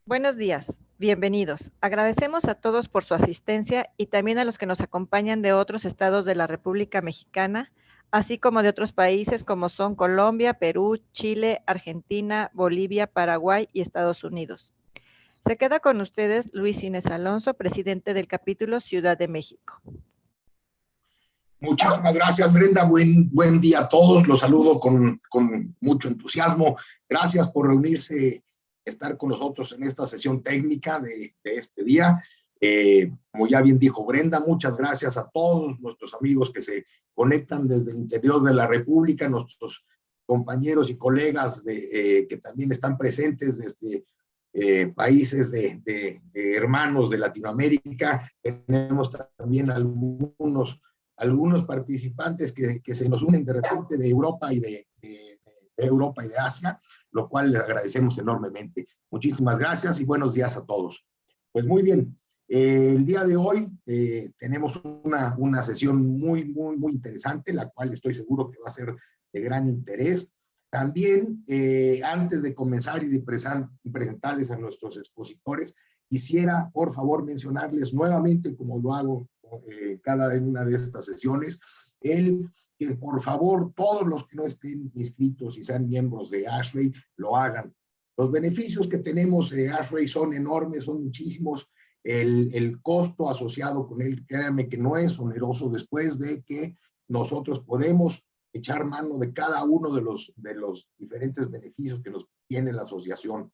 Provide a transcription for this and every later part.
Buenos días, bienvenidos. Agradecemos a todos por su asistencia y también a los que nos acompañan de otros estados de la República Mexicana, así como de otros países como son Colombia, Perú, Chile, Argentina, Bolivia, Paraguay y Estados Unidos. Se queda con ustedes Luis Inés Alonso, presidente del capítulo Ciudad de México. Muchísimas gracias, Brenda. Buen día a todos. Los saludo con mucho entusiasmo. Gracias por reunirse, estar con nosotros en esta sesión técnica de este día. Como ya bien dijo Brenda, muchas gracias a todos nuestros amigos que se conectan desde el interior de la República, nuestros compañeros y colegas que también están presentes desde países de hermanos de Latinoamérica. Tenemos también algunos participantes que se nos unen de repente de Europa y de Europa y de Asia, lo cual les agradecemos enormemente. Muchísimas gracias y buenos días a todos. Pues muy bien, el día de hoy tenemos una sesión muy interesante, la cual estoy seguro que va a ser de gran interés. También, antes de comenzar y de presentarles a nuestros expositores, quisiera, por favor, mencionarles nuevamente, como lo hago cada una de estas sesiones, que por favor todos los que no estén inscritos y sean miembros de ASHRAE lo hagan. Los beneficios que tenemos de ASHRAE son enormes, son muchísimos. El costo asociado con él, créanme que no es oneroso después de que nosotros podemos echar mano de cada uno de los diferentes beneficios que nos tiene la asociación.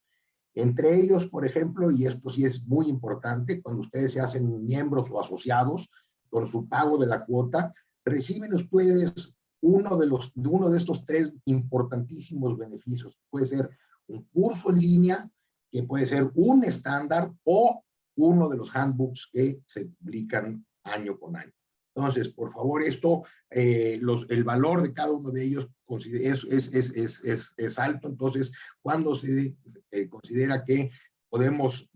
Entre ellos, por ejemplo, y esto sí es muy importante, cuando ustedes se hacen miembros o asociados con su pago de la cuota, reciben ustedes uno de estos tres importantísimos beneficios. Puede ser un curso en línea, que puede ser un estándar o uno de los handbooks que se publican año con año. Entonces, por favor, el valor de cada uno de ellos es alto. Entonces, cuando se considera que podemos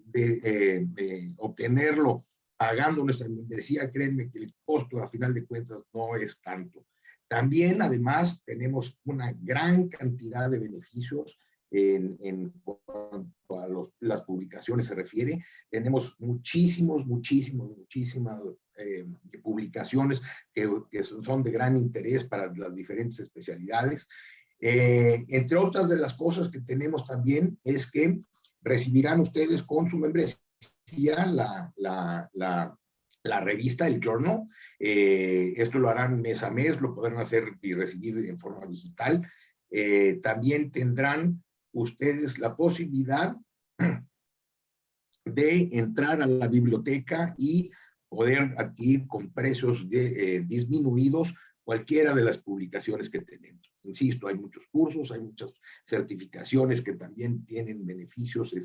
obtenerlo pagando nuestra membresía, créanme que el costo a final de cuentas no es tanto. También, además, tenemos una gran cantidad de beneficios en cuanto a las publicaciones se refiere. Tenemos muchísimas publicaciones que son de gran interés para las diferentes especialidades. Entre otras de las cosas que tenemos también es que recibirán ustedes con su membresía la revista, el journal. Esto lo harán mes a mes, lo podrán hacer y recibir en forma digital. También tendrán ustedes la posibilidad de entrar a la biblioteca y poder adquirir con precios disminuidos cualquiera de las publicaciones que tenemos. Insisto, hay muchos cursos, hay muchas certificaciones que también tienen beneficios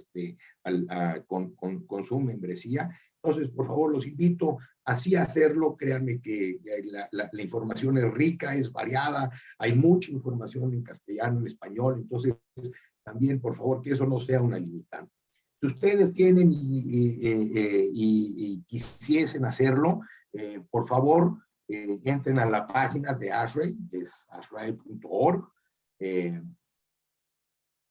con su membresía. Entonces, por favor, los invito así a hacerlo. Créanme que la información es rica, es variada, hay mucha información en castellano, en español. Entonces, también, por favor, que eso no sea una limitante. Si ustedes tienen y quisiesen hacerlo, por favor, entren a la página de ASHRAE, que es ashrae.org,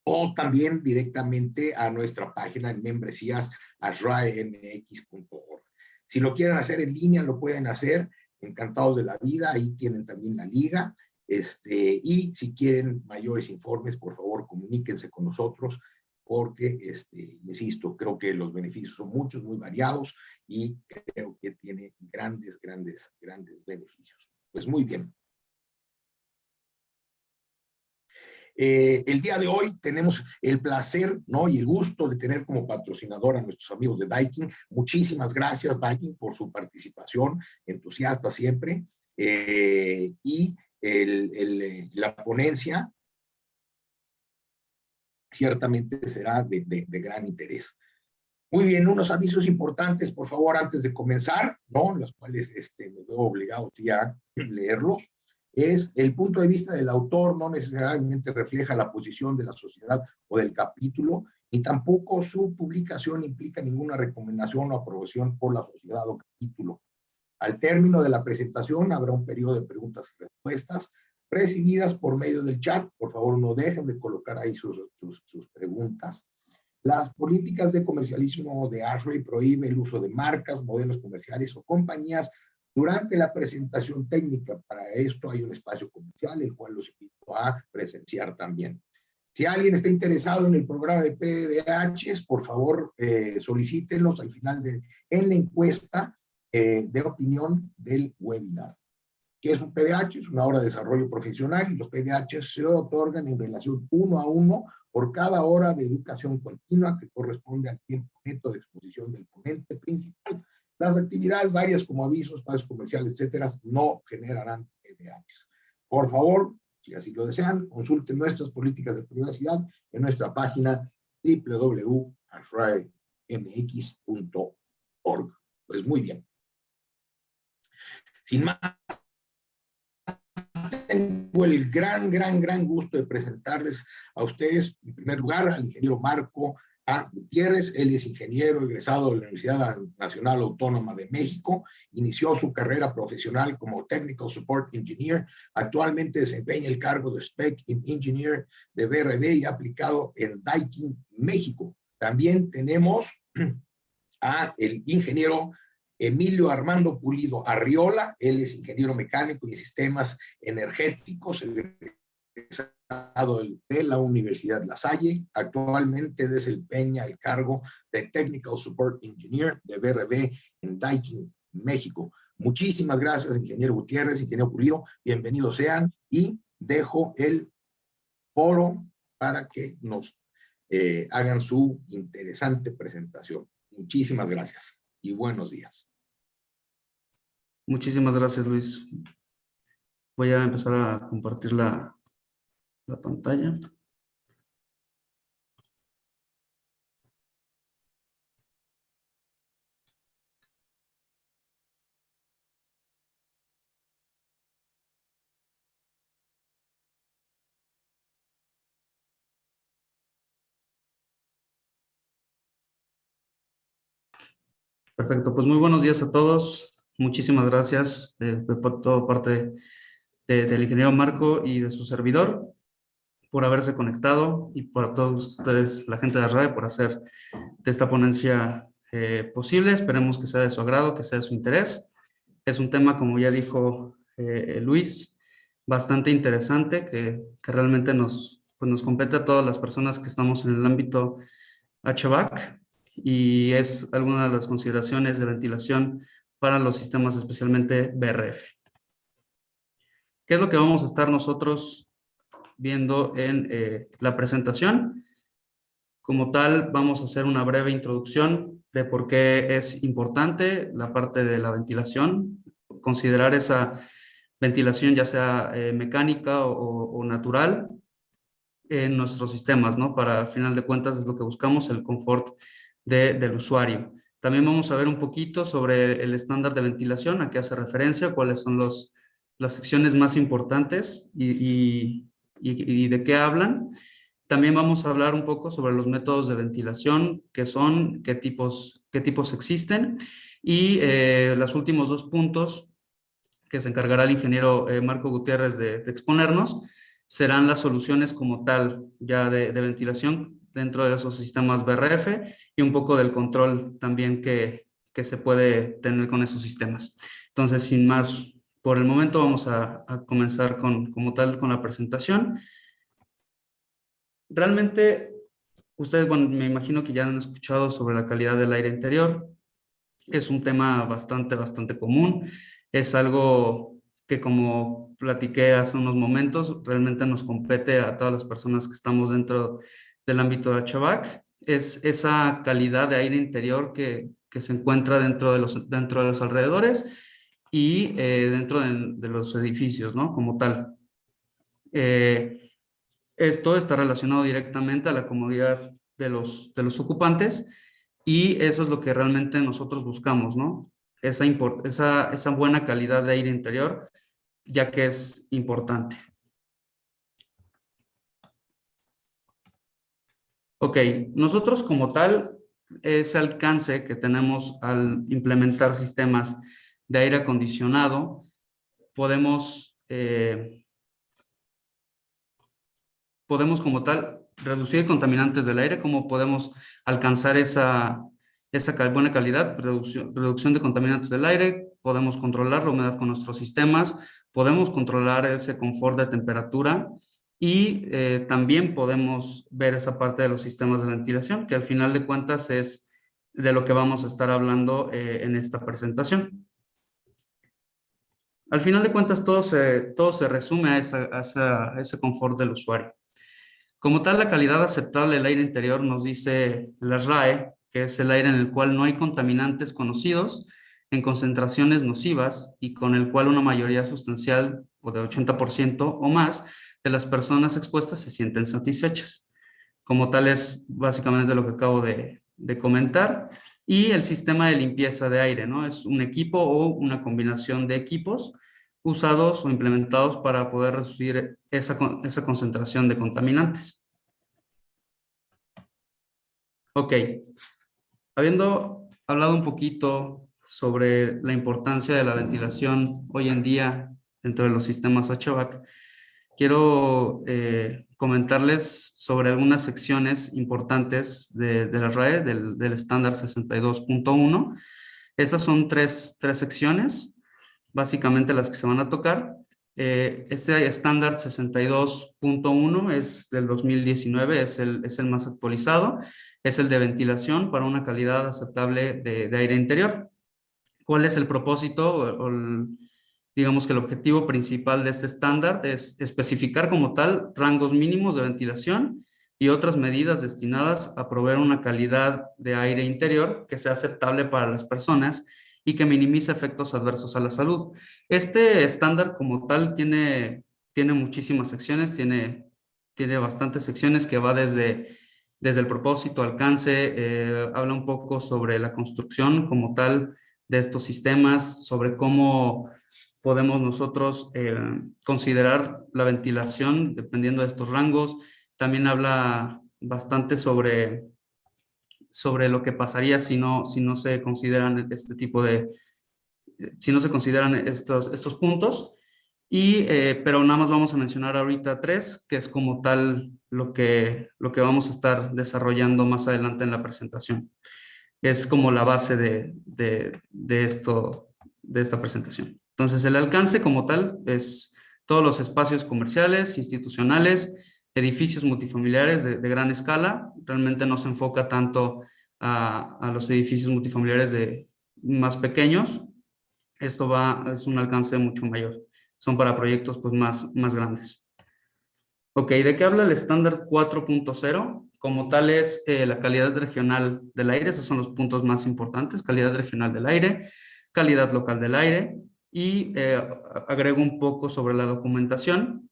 o también directamente a nuestra página en membresías, ashraemx.org. Si lo quieren hacer en línea, lo pueden hacer, encantados de la vida, ahí tienen también la liga. Y si quieren mayores informes, por favor, comuníquense con nosotros, porque, insisto, creo que los beneficios son muchos, muy variados, y creo que tiene grandes beneficios. Pues muy bien. El día de hoy tenemos el placer, ¿no?, y el gusto de tener como patrocinador a nuestros amigos de Daikin. Muchísimas gracias, Daikin, por su participación, entusiasta siempre. Y la ponencia ciertamente será de gran interés. Muy bien, unos avisos importantes, por favor, antes de comenzar, ¿no?, los cuales me veo obligado ya a leerlos. Es el punto de vista del autor no necesariamente refleja la posición de la sociedad o del capítulo, ni tampoco su publicación implica ninguna recomendación o aprobación por la sociedad o capítulo. Al término de la presentación habrá un periodo de preguntas y respuestas recibidas por medio del chat. Por favor, no dejen de colocar ahí sus preguntas. Las políticas de comercialismo de ASHRAE prohíben el uso de marcas, modelos comerciales o compañías durante la presentación técnica. Para esto hay un espacio comercial, el cual los invito a presenciar también. Si alguien está interesado en el programa de PDHs, por favor, solicítenlos al final en la encuesta de opinión del webinar. ¿Qué es un PDH? Es una hora de desarrollo profesional y los PDHs se otorgan en relación 1 a 1 por cada hora de educación continua que corresponde al tiempo neto de exposición del ponente principal. Las actividades varias como avisos, espacios comerciales, etcétera, no generarán PDHs. Por favor, si así lo desean, consulten nuestras políticas de privacidad en nuestra página www.ashraemx.org. Pues muy bien. Sin más, tengo el gran gusto de presentarles a ustedes, en primer lugar, al ingeniero Marco A. Gutiérrez. Él es ingeniero egresado de la Universidad Nacional Autónoma de México. Inició su carrera profesional como Technical Support Engineer. Actualmente desempeña el cargo de Spec Engineer de BRB y aplicado en Daikin, México. También tenemos a el ingeniero Emilio Armando Pulido Arriola. Él es ingeniero mecánico y sistemas energéticos, egresado de la Universidad La Salle. Actualmente desempeña el cargo de Technical Support Engineer de BRB en Daikin, México. Muchísimas gracias, ingeniero Gutiérrez, ingeniero Pulido. Bienvenidos sean y dejo el foro para que nos hagan su interesante presentación. Muchísimas gracias y buenos días. Muchísimas gracias, Luis. Voy a empezar a compartir la pantalla. Perfecto, pues muy buenos días a todos. Muchísimas gracias por toda parte del ingeniero Marco y de su servidor por haberse conectado y por todos ustedes, la gente de ASHRAE, por hacer de esta ponencia posible. Esperemos que sea de su agrado, que sea de su interés. Es un tema, como ya dijo Luis, bastante interesante que realmente nos compete a todas las personas que estamos en el ámbito HVAC y es alguna de las consideraciones de ventilación para los sistemas, especialmente BRF. ¿Qué es lo que vamos a estar nosotros viendo en la presentación? Como tal, vamos a hacer una breve introducción de por qué es importante la parte de la ventilación, considerar esa ventilación ya sea mecánica o natural en nuestros sistemas, ¿no? Para, al final de cuentas, es lo que buscamos, el confort del usuario. También vamos a ver un poquito sobre el estándar de ventilación, a qué hace referencia, cuáles son las secciones más importantes y de qué hablan. También vamos a hablar un poco sobre los métodos de ventilación, qué son, qué tipos existen y los últimos dos puntos que se encargará el ingeniero Marco Gutiérrez de exponernos serán las soluciones como tal ya de ventilación dentro de esos sistemas BRF y un poco del control también que se puede tener con esos sistemas. Entonces, sin más, por el momento vamos a comenzar como tal con la presentación. Realmente, ustedes, bueno, me imagino que ya han escuchado sobre la calidad del aire interior. Es un tema bastante común. Es algo que, como platiqué hace unos momentos, realmente nos compete a todas las personas que estamos dentro del ámbito de HVAC. Es esa calidad de aire interior que se encuentra dentro de los alrededores y dentro de los edificios, ¿no? Como tal. Esto está relacionado directamente a la comodidad de los ocupantes y eso es lo que realmente nosotros buscamos, ¿no? Esa buena calidad de aire interior, ya que es importante. Ok, nosotros como tal, ese alcance que tenemos al implementar sistemas de aire acondicionado, podemos como tal reducir contaminantes del aire, cómo podemos alcanzar esa buena calidad, reducción de contaminantes del aire, podemos controlar la humedad con nuestros sistemas, podemos controlar ese confort de temperatura y también podemos ver esa parte de los sistemas de ventilación, que al final de cuentas es de lo que vamos a estar hablando en esta presentación. Al final de cuentas, todo se resume a ese confort del usuario. Como tal, la calidad aceptable del aire interior nos dice la RAE, que es el aire en el cual no hay contaminantes conocidos en concentraciones nocivas y con el cual una mayoría sustancial o de 80% o más de las personas expuestas se sienten satisfechas. Como tal es básicamente lo que acabo de comentar. Y el sistema de limpieza de aire, ¿no? Es un equipo o una combinación de equipos usados o implementados para poder reducir esa concentración de contaminantes. Ok, habiendo hablado un poquito sobre la importancia de la ventilación hoy en día dentro de los sistemas HVAC, quiero comentarles sobre algunas secciones importantes de la RAE, del estándar 62.1. Estas son tres secciones, básicamente las que se van a tocar. Este estándar 62.1 es del 2019, es el más actualizado, es el de ventilación para una calidad aceptable de aire interior. ¿Cuál es el propósito digamos que el objetivo principal de este estándar es especificar como tal rangos mínimos de ventilación y otras medidas destinadas a proveer una calidad de aire interior que sea aceptable para las personas y que minimice efectos adversos a la salud? Este estándar como tal tiene muchísimas secciones, tiene bastantes secciones que va desde el propósito, alcance, habla un poco sobre la construcción como tal de estos sistemas, sobre cómo podemos nosotros considerar la ventilación dependiendo de estos rangos. También habla bastante sobre lo que pasaría si no se consideran si no se consideran estos puntos. Pero nada más vamos a mencionar ahorita tres, que es como tal lo que vamos a estar desarrollando más adelante en la presentación. Es como la base de esta presentación. Entonces, el alcance como tal es todos los espacios comerciales, institucionales, edificios multifamiliares de gran escala. Realmente no se enfoca tanto a los edificios multifamiliares más pequeños. Es un alcance mucho mayor. Son para proyectos pues, más grandes. Ok, ¿de qué habla el estándar 4.0? Como tal es la calidad regional del aire, esos son los puntos más importantes: calidad regional del aire, calidad local del aire, y agrego un poco sobre la documentación.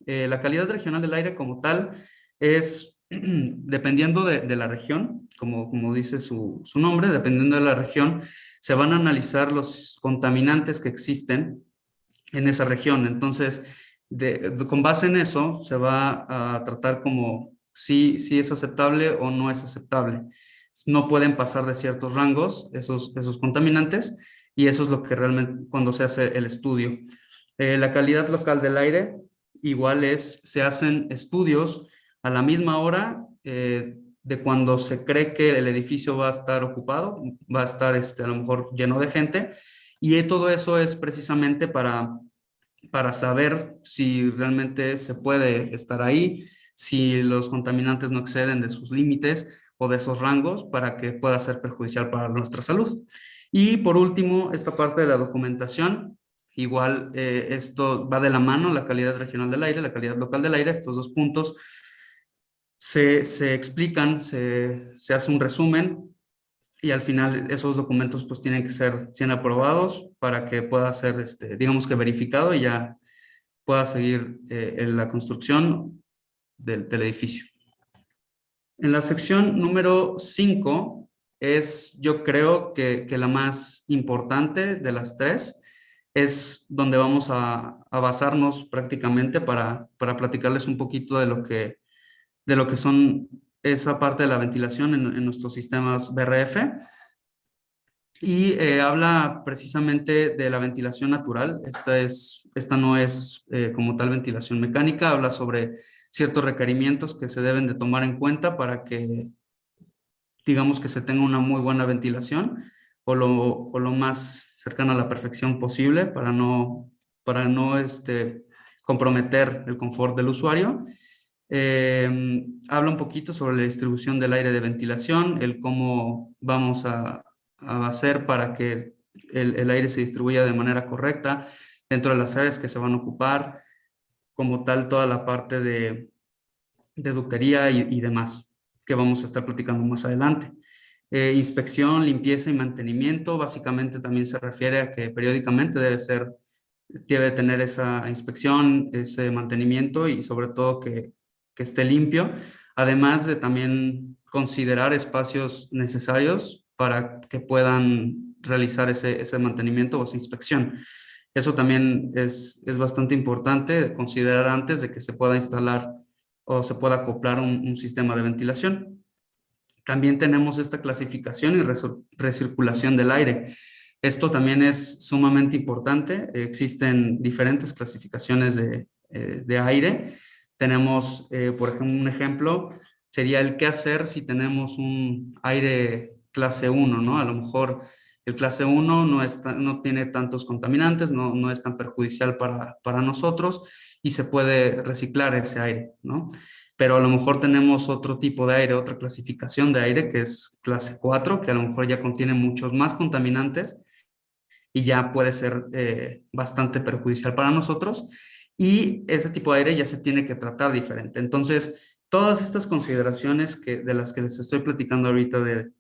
La calidad regional del aire como tal es, dependiendo de la región, como dice su nombre, dependiendo de la región, se van a analizar los contaminantes que existen en esa región. Entonces, con base en eso, se va a tratar como si es aceptable o no es aceptable. No pueden pasar de ciertos rangos esos contaminantes, y eso es lo que realmente cuando se hace el estudio. La calidad local del aire, igual se hacen estudios a la misma hora de cuando se cree que el edificio va a estar ocupado, va a estar a lo mejor lleno de gente, y todo eso es precisamente para saber si realmente se puede estar ahí, si los contaminantes no exceden de sus límites o de esos rangos para que pueda ser perjudicial para nuestra salud. Y por último, esta parte de la documentación, igual esto va de la mano, la calidad regional del aire, la calidad local del aire. Estos dos puntos se explican, se hace un resumen, y al final esos documentos pues tienen que ser aprobados para que pueda ser, digamos que verificado, y ya pueda seguir en la construcción del edificio. En la sección número 5 yo creo que la más importante de las tres, es donde vamos a basarnos prácticamente para platicarles un poquito de lo que son esa parte de la ventilación en nuestros sistemas BRF. y habla precisamente de la ventilación natural. Esta no es como tal ventilación mecánica, habla sobre ciertos requerimientos que se deben de tomar en cuenta para que, digamos, que se tenga una muy buena ventilación o lo más cercana a la perfección posible para no comprometer el confort del usuario. Habla un poquito sobre la distribución del aire de ventilación, el cómo vamos a hacer para que el aire se distribuya de manera correcta dentro de las áreas que se van a ocupar, como tal toda la parte de ductería y demás, que vamos a estar platicando más adelante. Inspección, limpieza y mantenimiento, básicamente también se refiere a que periódicamente debe tener esa inspección, ese mantenimiento y sobre todo que esté limpio, además de también considerar espacios necesarios para que puedan realizar ese mantenimiento o esa inspección. Eso también es bastante importante considerar antes de que se pueda instalar o se pueda acoplar un sistema de ventilación. También tenemos esta clasificación y recirculación del aire. Esto también es sumamente importante. Existen diferentes clasificaciones de aire. Tenemos, por ejemplo, un ejemplo sería el qué hacer si tenemos un aire clase 1, ¿no? A lo mejor el clase 1 no tiene tantos contaminantes, no es tan perjudicial para nosotros y se puede reciclar ese aire, ¿no? Pero a lo mejor tenemos otro tipo de aire, otra clasificación de aire que es clase 4, que a lo mejor ya contiene muchos más contaminantes y ya puede ser bastante perjudicial para nosotros. Y ese tipo de aire ya se tiene que tratar diferente. Entonces, todas estas consideraciones de las que les estoy platicando ahorita de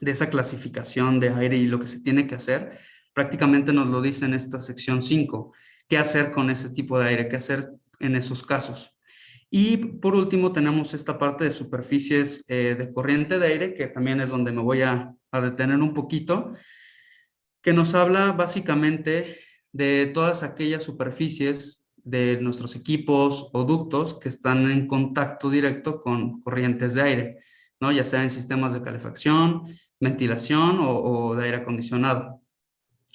esa clasificación de aire y lo que se tiene que hacer, prácticamente nos lo dice en esta sección 5. ¿Qué hacer con ese tipo de aire? ¿Qué hacer en esos casos? Y por último tenemos esta parte de superficies de corriente de aire, que también es donde me voy a detener un poquito, que nos habla básicamente de todas aquellas superficies de nuestros equipos o ductos que están en contacto directo con corrientes de aire, ¿no? Ya sea en sistemas de calefacción, ventilación o de aire acondicionado.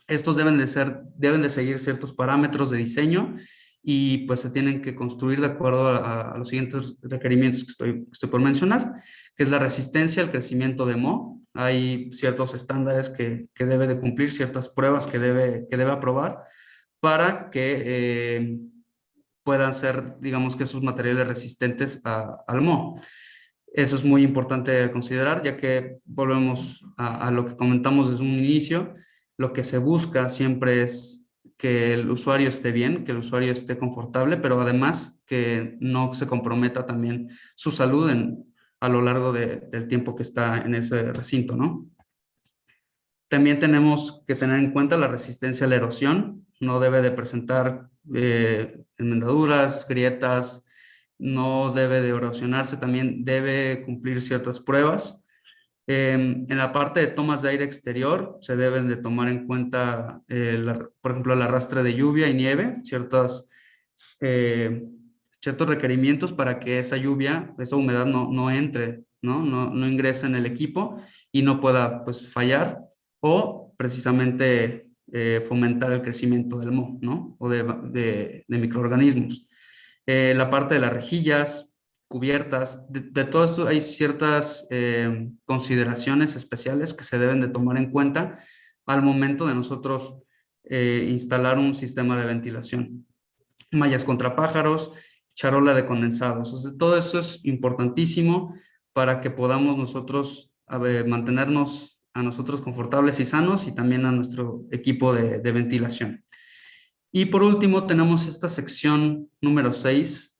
Estos deben de seguir ciertos parámetros de diseño y pues se tienen que construir de acuerdo a los siguientes requerimientos que estoy por mencionar, que es la resistencia al crecimiento de Mo. Hay ciertos estándares que debe de cumplir, ciertas pruebas que debe aprobar para que puedan ser, digamos que esos materiales resistentes al Mo. Eso es muy importante considerar, ya que volvemos a lo que comentamos desde un inicio. Lo que se busca siempre es que el usuario esté bien, que el usuario esté confortable, pero además que no se comprometa también su salud a lo largo del tiempo que está en ese recinto, ¿no? También tenemos que tener en cuenta la resistencia a la erosión. No debe de presentar enmendaduras, grietas, no debe de erosionarse, también debe cumplir ciertas pruebas. En la parte de tomas de aire exterior se deben de tomar en cuenta, por ejemplo, el arrastre de lluvia y nieve, eh, ciertos requerimientos para que esa lluvia, esa humedad no entre, no ingrese en el equipo y no pueda pues fallar o precisamente fomentar el crecimiento del moho, ¿no? O de microorganismos. La parte de las rejillas, cubiertas, de todo esto hay ciertas consideraciones especiales que se deben de tomar en cuenta al momento de nosotros instalar un sistema de ventilación. Mallas contra pájaros, charola de condensados. O sea, todo eso es importantísimo para que podamos nosotros mantenernos a nosotros confortables y sanos y también a nuestro equipo de ventilación. Y por último tenemos esta sección número 6.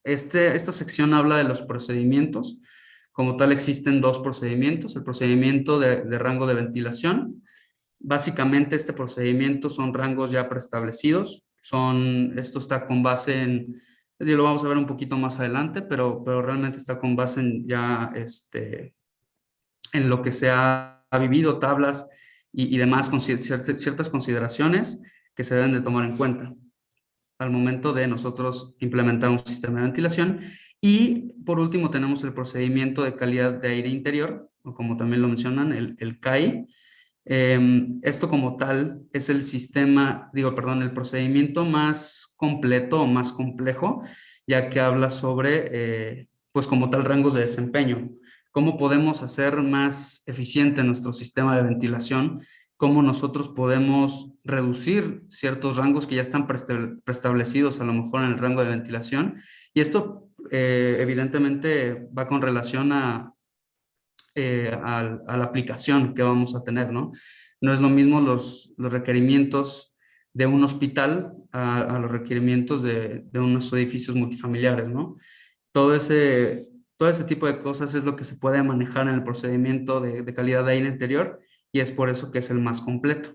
Esta sección habla de los procedimientos. Como tal existen dos procedimientos. El procedimiento de rango de ventilación. Básicamente este procedimiento son rangos ya preestablecidos. Esto está con base y lo vamos a ver un poquito más adelante, pero realmente está con base en ya en lo que se ha vivido, tablas y demás, ciertas consideraciones que se deben de tomar en cuenta al momento de nosotros implementar un sistema de ventilación. Y por último tenemos el procedimiento de calidad de aire interior, o como también lo mencionan, el CAI, Esto como tal es el sistema, el procedimiento más completo o más complejo, ya que habla sobre, pues como tal, rangos de desempeño. Cómo podemos hacer más eficiente nuestro sistema de ventilación, cómo nosotros podemos reducir ciertos rangos que ya están preestablecidos a lo mejor en el rango de ventilación. Y esto evidentemente va con relación a la aplicación que vamos a tener, ¿no? No es lo mismo los requerimientos de un hospital a los requerimientos de unos edificios multifamiliares, ¿no? Todo ese, todo ese tipo de cosas es lo que se puede manejar en el procedimiento de calidad de aire interior y es por eso que es el más completo.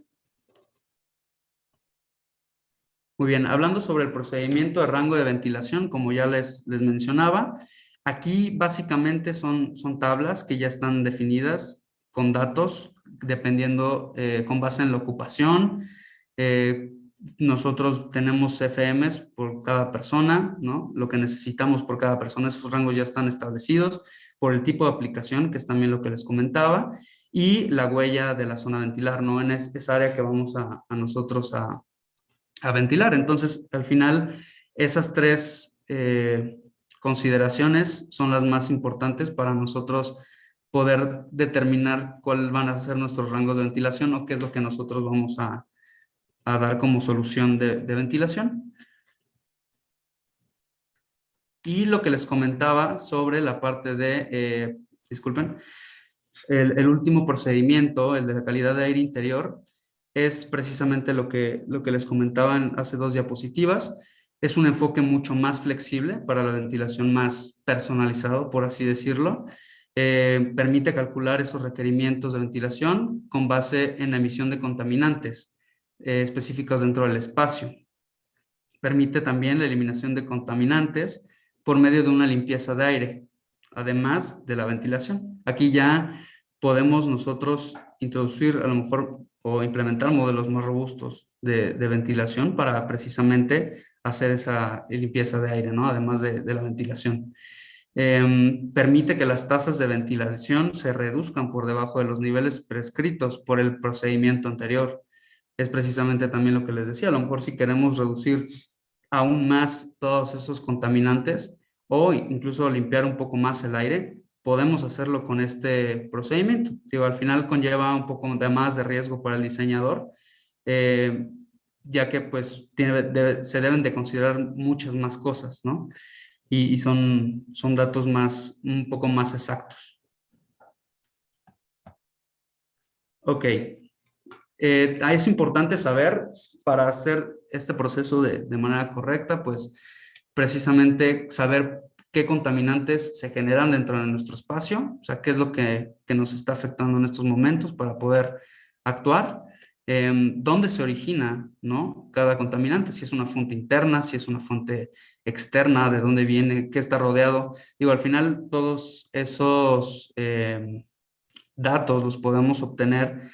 Muy bien, hablando sobre el procedimiento de rango de ventilación, como ya les mencionaba, aquí básicamente son tablas que ya están definidas con datos, dependiendo, con base en la ocupación. Eh, Nosotros tenemos CFMs por cada persona, ¿no? Lo que necesitamos por cada persona, esos rangos ya están establecidos por el tipo de aplicación, que es también lo que les comentaba, y la huella de la zona a ventilar, ¿no? En esa área que vamos a nosotros a ventilar. Entonces, al final, esas tres consideraciones son las más importantes para nosotros poder determinar cuáles van a ser nuestros rangos de ventilación o qué es lo que nosotros vamos a dar como solución de ventilación. Y lo que les comentaba sobre la parte de, disculpen, el último procedimiento, el de la calidad de aire interior, es precisamente lo que les comentaba hace 2 diapositivas. Es un enfoque mucho más flexible para la ventilación más personalizado, por así decirlo. Permite calcular esos requerimientos de ventilación con base en la emisión de contaminantes específicos dentro del espacio. Permite también la eliminación de contaminantes por medio de una limpieza de aire, además de la ventilación. Aquí ya podemos nosotros introducir a lo mejor o implementar modelos más robustos de ventilación para precisamente hacer esa limpieza de aire, ¿no? Además de la ventilación. Permite que las tasas de ventilación se reduzcan por debajo de los niveles prescritos por el procedimiento anterior. Es precisamente también lo que les decía, a lo mejor si queremos reducir aún más todos esos contaminantes o incluso limpiar un poco más el aire, podemos hacerlo con este procedimiento. Digo, al final conlleva un poco de más de riesgo para el diseñador, eh, ya que pues se deben de considerar muchas más cosas, ¿no? Y son datos un poco más exactos. Ok. Es importante saber para hacer este proceso de manera correcta, pues precisamente saber qué contaminantes se generan dentro de nuestro espacio, o sea, qué es lo que nos está afectando en estos momentos para poder actuar, dónde se origina, ¿no? Cada contaminante, si es una fuente interna, si es una fuente externa, de dónde viene, qué está rodeado. Digo, al final todos esos datos los podemos obtener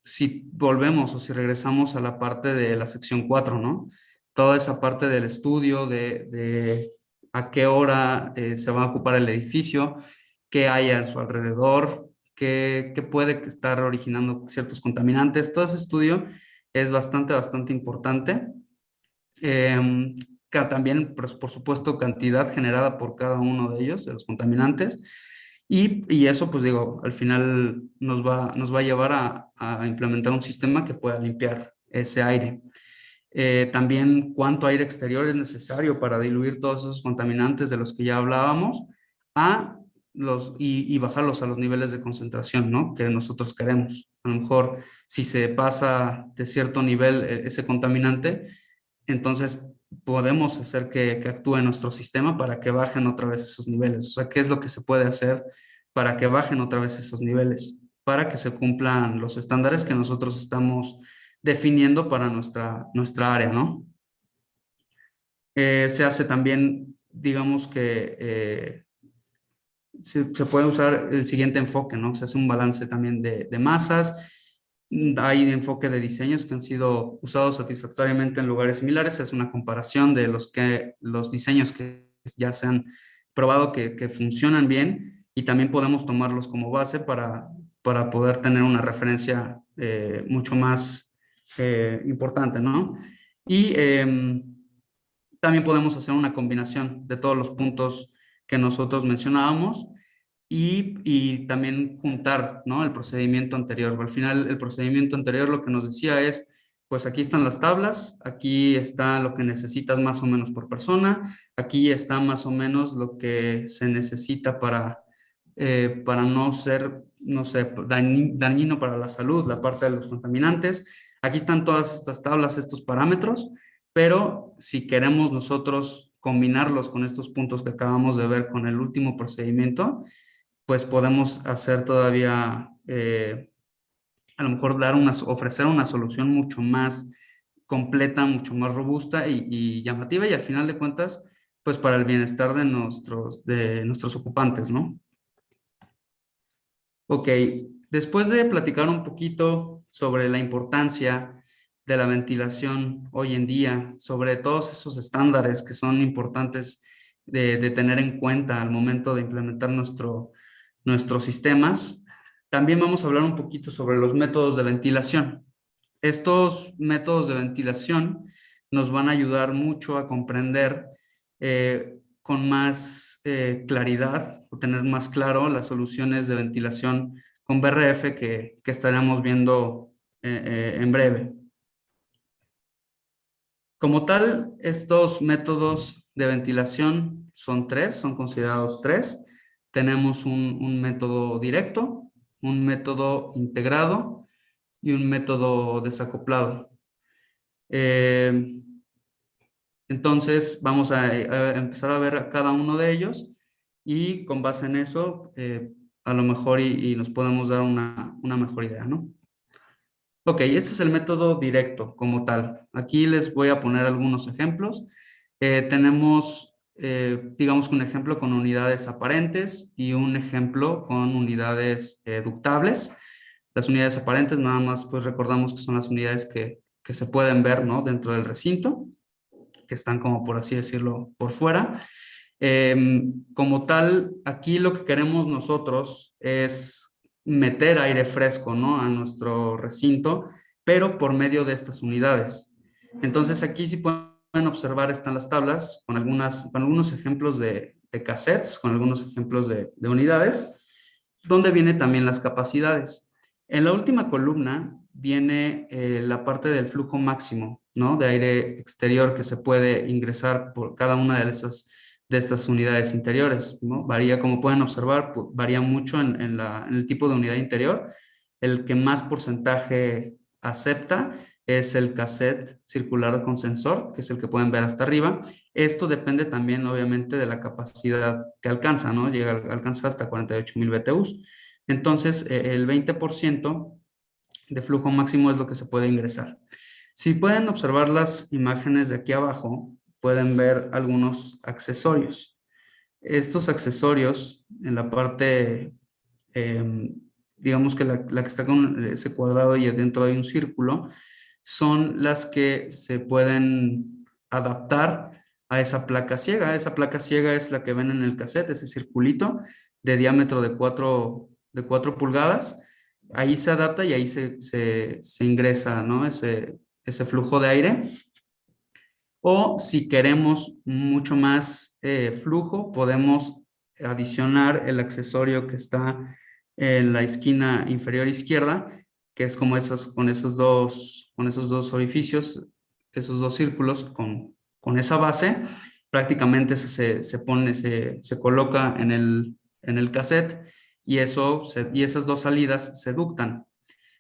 si volvemos o si regresamos a la parte de la sección 4, ¿no? Toda esa parte del estudio de a qué hora se va a ocupar el edificio, qué hay a su alrededor, qué puede estar originando ciertos contaminantes. Todo ese estudio es bastante importante. Que también, pues, por supuesto, cantidad generada por cada uno de ellos, de los contaminantes. Y eso, pues digo, al final nos va a llevar a implementar un sistema que pueda limpiar ese aire. También cuánto aire exterior es necesario para diluir todos esos contaminantes de los que ya hablábamos y bajarlos a los niveles de concentración, ¿no? Que nosotros queremos. A lo mejor si se pasa de cierto nivel ese contaminante, entonces podemos hacer que actúe nuestro sistema para que bajen otra vez esos niveles. O sea, ¿qué es lo que se puede hacer para que bajen otra vez esos niveles? Para que se cumplan los estándares que nosotros estamos definiendo para nuestra área, ¿no? Se hace también, digamos que se puede usar el siguiente enfoque, ¿no? Se hace un balance también de masas. Hay enfoque de diseños que han sido usados satisfactoriamente en lugares similares. Es una comparación de los diseños que ya se han probado que funcionan bien y también podemos tomarlos como base para poder tener una referencia mucho más importante, ¿no? Y también podemos hacer una combinación de todos los puntos que nosotros mencionábamos y también juntar, ¿no? El procedimiento anterior. Al final, el procedimiento anterior lo que nos decía es, pues aquí están las tablas, aquí está lo que necesitas más o menos por persona, aquí está más o menos lo que se necesita para no ser, no sé, dañino para la salud, la parte de los contaminantes. Aquí están todas estas tablas, estos parámetros, pero si queremos nosotros combinarlos con estos puntos que acabamos de ver con el último procedimiento, pues podemos hacer todavía, a lo mejor ofrecer una solución mucho más completa, mucho más robusta y llamativa y al final de cuentas, pues para el bienestar de nuestros ocupantes, ¿no? Ok, después de platicar un poquito sobre la importancia de la ventilación hoy en día, sobre todos esos estándares que son importantes de tener en cuenta al momento de implementar nuestros sistemas, también vamos a hablar un poquito sobre los métodos de ventilación. Estos métodos de ventilación nos van a ayudar mucho a comprender con más claridad o tener más claro las soluciones de ventilación con BRF que estaremos viendo en breve. Como tal, estos métodos de ventilación son son considerados tres. Tenemos un método directo, un método integrado y un método desacoplado. Entonces, vamos a empezar a ver cada uno de ellos y con base en eso, a lo mejor y nos podemos dar una mejor idea, ¿no? Ok, este es el método directo como tal. Aquí les voy a poner algunos ejemplos. Tenemos, digamos que un ejemplo con unidades aparentes y un ejemplo con unidades ductables. Las unidades aparentes nada más pues recordamos que son las unidades que se pueden ver, ¿no? Dentro del recinto, que están como por así decirlo por fuera. Como tal, aquí lo que queremos nosotros es meter aire fresco, ¿no? A nuestro recinto, pero por medio de estas unidades. Entonces aquí si pueden observar están las tablas con algunos ejemplos de cassettes, con algunos ejemplos de unidades, donde vienen también las capacidades. En la última columna viene la parte del flujo máximo, ¿no? De aire exterior que se puede ingresar por cada una de estas unidades interiores, ¿no? Varía, como pueden observar, varía mucho en el tipo de unidad interior. El que más porcentaje acepta es el cassette circular con sensor, que es el que pueden ver hasta arriba. Esto depende también, obviamente, de la capacidad que alcanza, ¿no? Alcanza hasta 48,000 BTUs. Entonces, el 20% de flujo máximo es lo que se puede ingresar. Si pueden observar las imágenes de aquí abajo, pueden ver algunos accesorios. Estos accesorios, en la parte, digamos que la que está con ese cuadrado y adentro hay un círculo, son las que se pueden adaptar a esa placa ciega. Esa placa ciega es la que ven en el cassette, ese circulito de diámetro de 4 pulgadas. Ahí se adapta y ahí se ingresa, ¿no? Ese flujo de aire. O si queremos mucho más flujo, podemos adicionar el accesorio que está en la esquina inferior izquierda, que es como con esos dos orificios, esos dos círculos con esa base. Prácticamente se coloca en el cassette y esas dos salidas se ductan.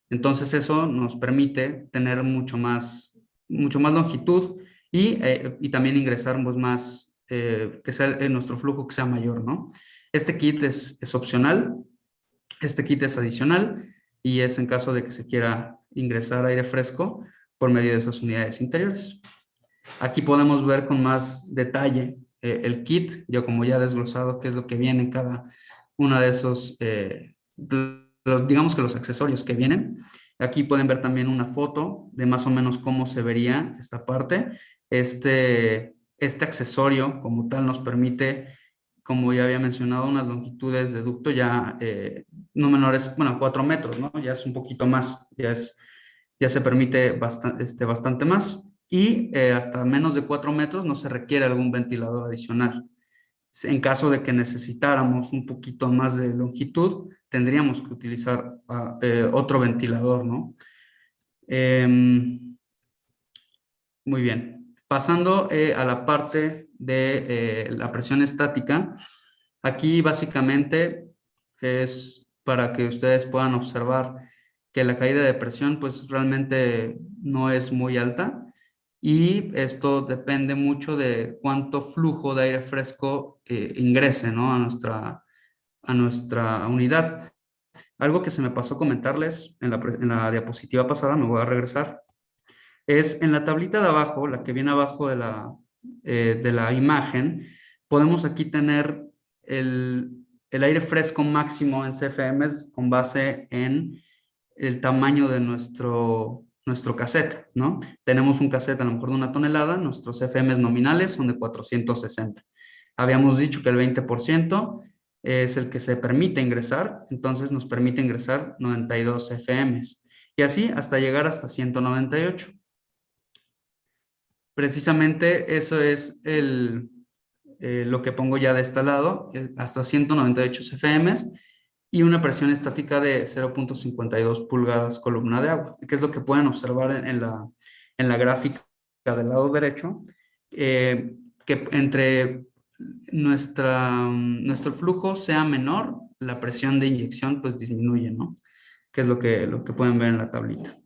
Entonces eso nos permite tener mucho más longitud y también ingresar pues, más, que sea nuestro flujo que sea mayor, ¿no? Este kit es opcional, este kit es adicional y es en caso de que se quiera ingresar aire fresco por medio de esas unidades interiores. Aquí podemos ver con más detalle el kit, yo como ya desglosado qué es lo que viene en cada una de esos, digamos que los accesorios que vienen. Aquí pueden ver también una foto de más o menos cómo se vería esta parte. Este accesorio como tal nos permite como ya había mencionado, unas longitudes de ducto ya no menores, bueno, 4 metros, ¿no? Ya es un poquito más, ya se permite bastante más. Y hasta menos de 4 metros no se requiere algún ventilador adicional. En caso de que necesitáramos un poquito más de longitud, tendríamos que utilizar otro ventilador, ¿no? Muy bien. Pasando a la parte de la presión estática, aquí básicamente es para que ustedes puedan observar que la caída de presión pues realmente no es muy alta y esto depende mucho de cuánto flujo de aire fresco ingrese, ¿no? a nuestra unidad. Algo que se me pasó comentarles en la diapositiva pasada, me voy a regresar, es en la tablita de abajo, la que viene abajo de la imagen, podemos aquí tener el aire fresco máximo en CFMs con base en el tamaño de nuestro cassette, ¿no? Tenemos un cassette a lo mejor de 1 tonelada, nuestros CFMs nominales son de 460. Habíamos dicho que el 20% es el que se permite ingresar, entonces nos permite ingresar 92 CFMs. Y así hasta llegar hasta 198. Precisamente eso es lo que pongo ya de este lado, hasta 198 CFMs y una presión estática de 0.52 pulgadas columna de agua, que es lo que pueden observar en la gráfica del lado derecho, que entre nuestro flujo sea menor, la presión de inyección pues disminuye, ¿no? Que es lo que pueden ver en la tablita.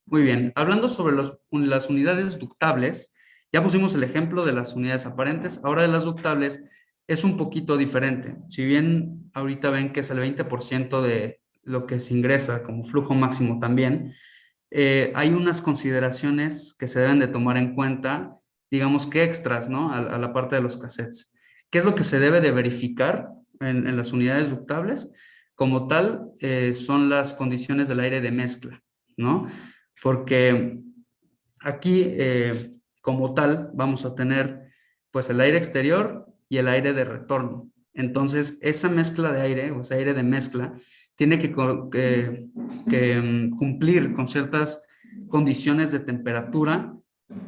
Muy bien, hablando sobre las unidades ductables, ya pusimos el ejemplo de las unidades aparentes, ahora de las ductables es un poquito diferente. Si bien ahorita ven que es el 20% de lo que se ingresa como flujo máximo también, hay unas consideraciones que se deben de tomar en cuenta, digamos que extras, ¿no? A la parte de los cassettes. ¿Qué es lo que se debe de verificar en las unidades ductables? Como tal, son las condiciones del aire de mezcla, ¿no? Porque aquí, como tal, vamos a tener pues el aire exterior y el aire de retorno. Entonces, esa mezcla de aire, o ese aire de mezcla, tiene que cumplir con ciertas condiciones de temperatura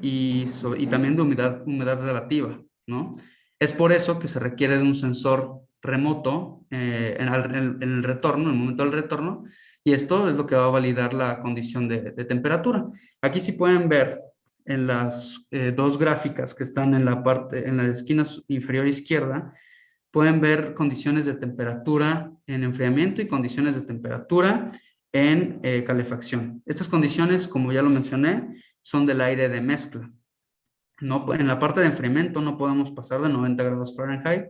y también de humedad relativa, ¿no? Es por eso que se requiere de un sensor remoto en el retorno, en el momento del retorno, y esto es lo que va a validar la condición de temperatura. Aquí sí pueden ver en las dos gráficas que están en la esquina inferior izquierda, pueden ver condiciones de temperatura en enfriamiento y condiciones de temperatura en calefacción. Estas condiciones, como ya lo mencioné, son del aire de mezcla. No, en la parte de enfriamiento no podemos pasar de 90 grados Fahrenheit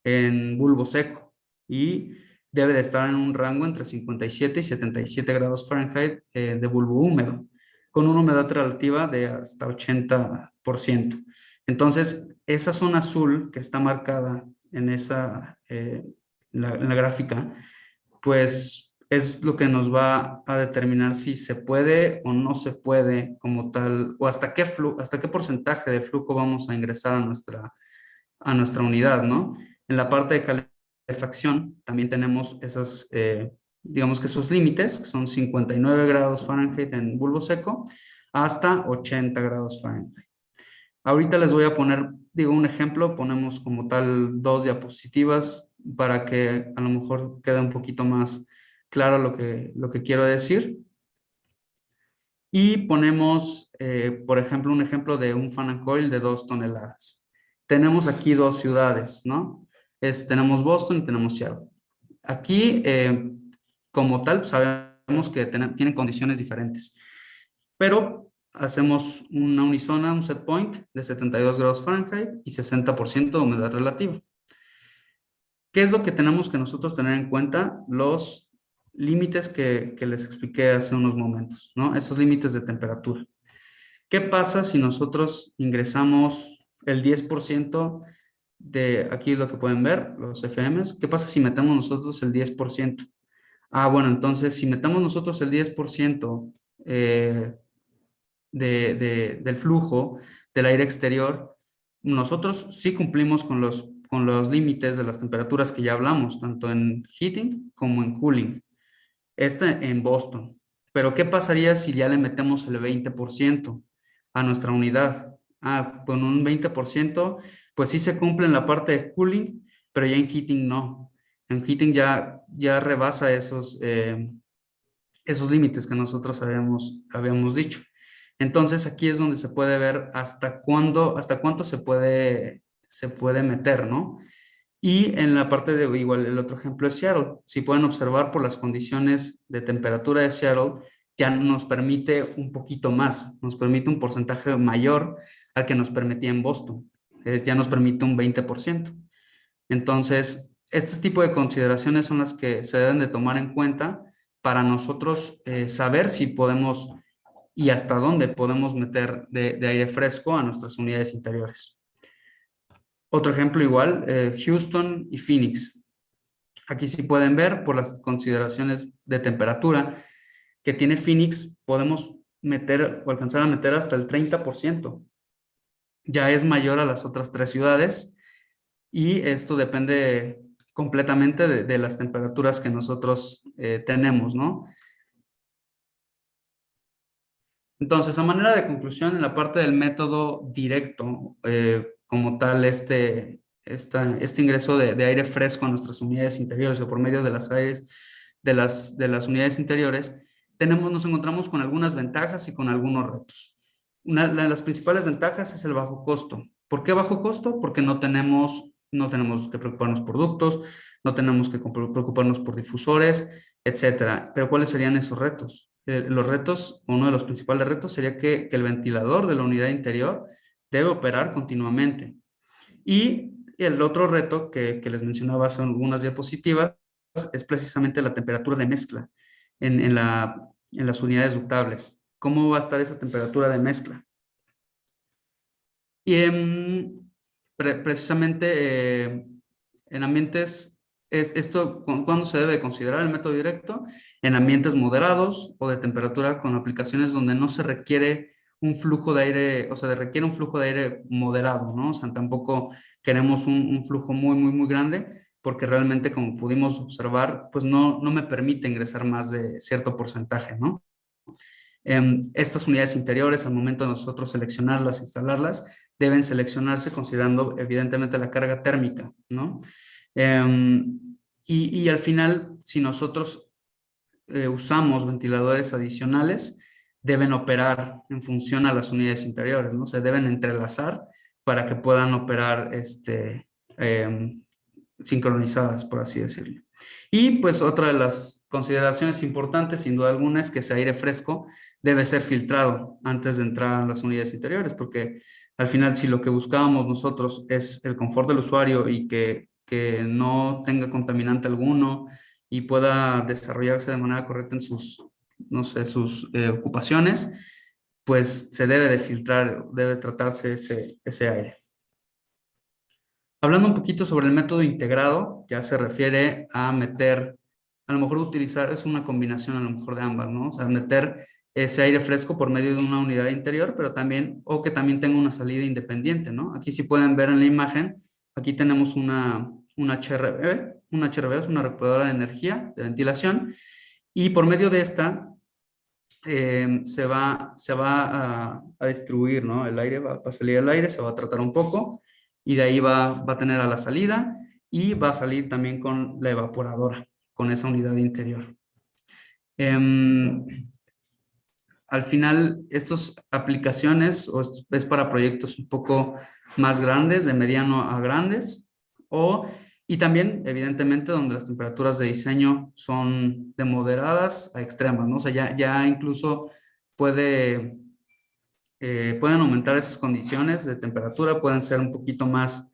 en bulbo seco y debe de estar en un rango entre 57 y 77 grados Fahrenheit de bulbo húmedo, con una humedad relativa de hasta 80%. Entonces, esa zona azul que está marcada en la gráfica, pues es lo que nos va a determinar si se puede o no se puede como tal, o hasta qué porcentaje de flujo vamos a ingresar a nuestra unidad, ¿no? En la parte de calefacción también tenemos digamos que esos límites, que son 59 grados Fahrenheit en bulbo seco hasta 80 grados Fahrenheit. Ahorita les voy a poner, digo, un ejemplo, ponemos como tal 2 diapositivas para que a lo mejor quede un poquito más claro lo que quiero decir. Y ponemos, por ejemplo, un ejemplo de un fan and coil de 2 toneladas. Tenemos aquí 2 ciudades, ¿no? Tenemos Boston y tenemos Seattle. Aquí, como tal, sabemos que tienen condiciones diferentes. Pero hacemos una unisona, un set point de 72 grados Fahrenheit y 60% de humedad relativa. ¿Qué es lo que tenemos que nosotros tener en cuenta? Los límites que les expliqué hace unos momentos, ¿no? Esos límites de temperatura. ¿Qué pasa si nosotros ingresamos el 10% aquí es lo que pueden ver, los FMs? ¿Qué pasa si metemos nosotros el 10%? Bueno, entonces si metemos nosotros el 10% del flujo del aire exterior, nosotros sí cumplimos con los límites de las temperaturas que ya hablamos, tanto en heating como en cooling. En Boston. Pero ¿qué pasaría si ya le metemos el 20% a nuestra unidad? Con un 20%, pues sí se cumple en la parte de cooling, pero ya en heating no. En heating ya rebasa esos límites que nosotros habíamos dicho. Entonces aquí es donde se puede ver hasta cuánto se puede meter, ¿no? Y en la parte de, igual, el otro ejemplo es Seattle. Si pueden observar por las condiciones de temperatura de Seattle, ya nos permite un poquito más, nos permite un porcentaje mayor al que nos permitía en Boston. Ya nos permite un 20%. Entonces, este tipo de consideraciones son las que se deben de tomar en cuenta para nosotros saber si podemos y hasta dónde podemos meter de aire fresco a nuestras unidades interiores. Otro ejemplo igual, Houston y Phoenix. Aquí sí pueden ver por las consideraciones de temperatura que tiene Phoenix, podemos meter o alcanzar a meter hasta el 30%. Ya es mayor a las otras 3 ciudades y esto depende completamente de las temperaturas que nosotros tenemos, ¿no? Entonces, a manera de conclusión, en la parte del método directo, como tal, este ingreso de aire fresco a nuestras unidades interiores o por medio de las unidades interiores, nos encontramos con algunas ventajas y con algunos retos. Una de las principales ventajas es el bajo costo. ¿Por qué bajo costo? Porque no tenemos que preocuparnos por ductos, no tenemos que preocuparnos por difusores, etcétera. Pero ¿cuáles serían esos retos? Los retos, uno de los principales retos sería que el ventilador de la unidad interior debe operar continuamente. Y el otro reto que les mencionaba hace algunas diapositivas es precisamente la temperatura de mezcla en las unidades ductables. ¿Cómo va a estar esa temperatura de mezcla? Y precisamente en ambientes, ¿cuándo se debe considerar el método directo? En ambientes moderados o de temperatura con aplicaciones donde no se requiere un flujo de aire, o sea, requiere un flujo de aire moderado, ¿no? O sea, tampoco queremos un flujo muy, muy, muy grande, porque realmente, como pudimos observar, pues no me permite ingresar más de cierto porcentaje, ¿no? Estas unidades interiores, al momento de nosotros seleccionarlas, instalarlas, deben seleccionarse considerando evidentemente la carga térmica, ¿no? Y al final, si nosotros usamos ventiladores adicionales, deben operar en función a las unidades interiores, ¿no? Se deben entrelazar para que puedan operar sincronizadas, por así decirlo. Y pues otra de las consideraciones importantes, sin duda alguna, es que ese aire fresco debe ser filtrado antes de entrar a las unidades interiores, porque al final, si lo que buscábamos nosotros es el confort del usuario y que no tenga contaminante alguno y pueda desarrollarse de manera correcta en sus, no sé, sus ocupaciones, pues se debe de filtrar, debe tratarse ese aire. Hablando un poquito sobre el método integrado, ya se refiere a meter, a lo mejor utilizar, es una combinación a lo mejor de ambas, ¿no? O sea, meter ese aire fresco por medio de una unidad interior, pero también, o que también tenga una salida independiente, ¿no? Aquí sí pueden ver en la imagen, aquí tenemos una HRV es una recuperadora de energía, de ventilación, y por medio de esta se va a distribuir, ¿no? El aire va a salir el aire, se va a tratar un poco y de ahí va a tener a la salida y va a salir también con la evaporadora, con esa unidad interior. Al final, estas aplicaciones es para proyectos un poco más grandes, de mediano a grandes, y también, evidentemente, donde las temperaturas de diseño son de moderadas a extremas, ¿no? O sea, ya incluso pueden aumentar esas condiciones de temperatura, pueden ser un poquito más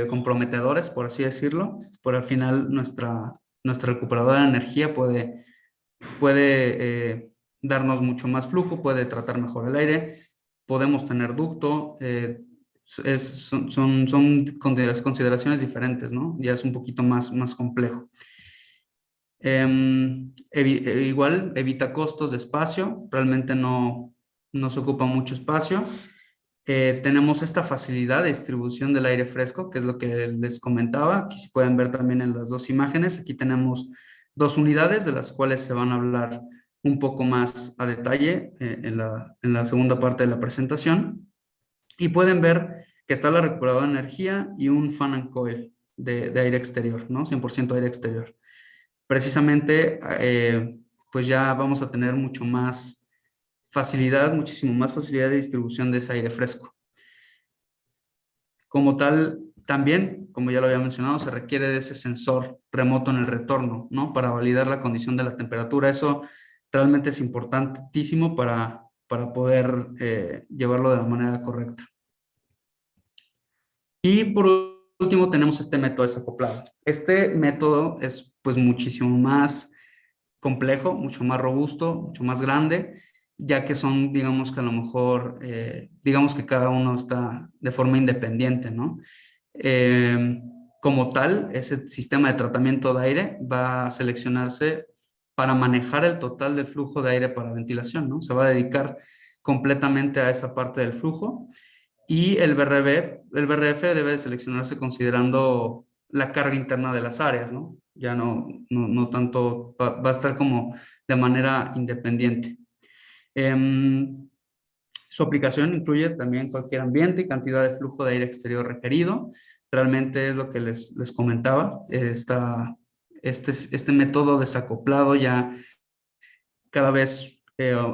comprometedores, por así decirlo, pero al final nuestra recuperadora de energía puede darnos mucho más flujo, puede tratar mejor el aire, podemos tener ducto, son consideraciones diferentes, ¿no? Ya es un poquito más complejo. Igual evita costos de espacio, realmente no se ocupa mucho espacio tenemos esta facilidad de distribución del aire fresco, que es lo que les comentaba. Aquí se pueden ver también en las dos imágenes. Aquí tenemos dos unidades de las cuales se van a hablar un poco más a detalle en la segunda parte de la presentación. Y pueden ver que está la recuperadora de energía y un fan and coil de aire exterior, ¿no? 100% aire exterior. Precisamente, pues ya vamos a tener mucho más facilidad, muchísimo más facilidad de distribución de ese aire fresco. Como tal, también, como ya lo había mencionado, se requiere de ese sensor remoto en el retorno, ¿no? Para validar la condición de la temperatura. Eso realmente es importantísimo para poder llevarlo de la manera correcta. Y por último tenemos este método desacoplado. Este método es pues muchísimo más complejo, mucho más robusto, mucho más grande, ya que son, digamos que a lo mejor, digamos que cada uno está de forma independiente, ¿no? Como tal, ese sistema de tratamiento de aire va a seleccionarse para manejar el total del flujo de aire para ventilación, ¿no? Se va a dedicar completamente a esa parte del flujo. Y el BRF debe seleccionarse considerando la carga interna de las áreas, ¿no? Ya no tanto, va a estar como de manera independiente. Su aplicación incluye también cualquier ambiente y cantidad de flujo de aire exterior requerido. Realmente es lo que les comentaba. Este método desacoplado ya cada vez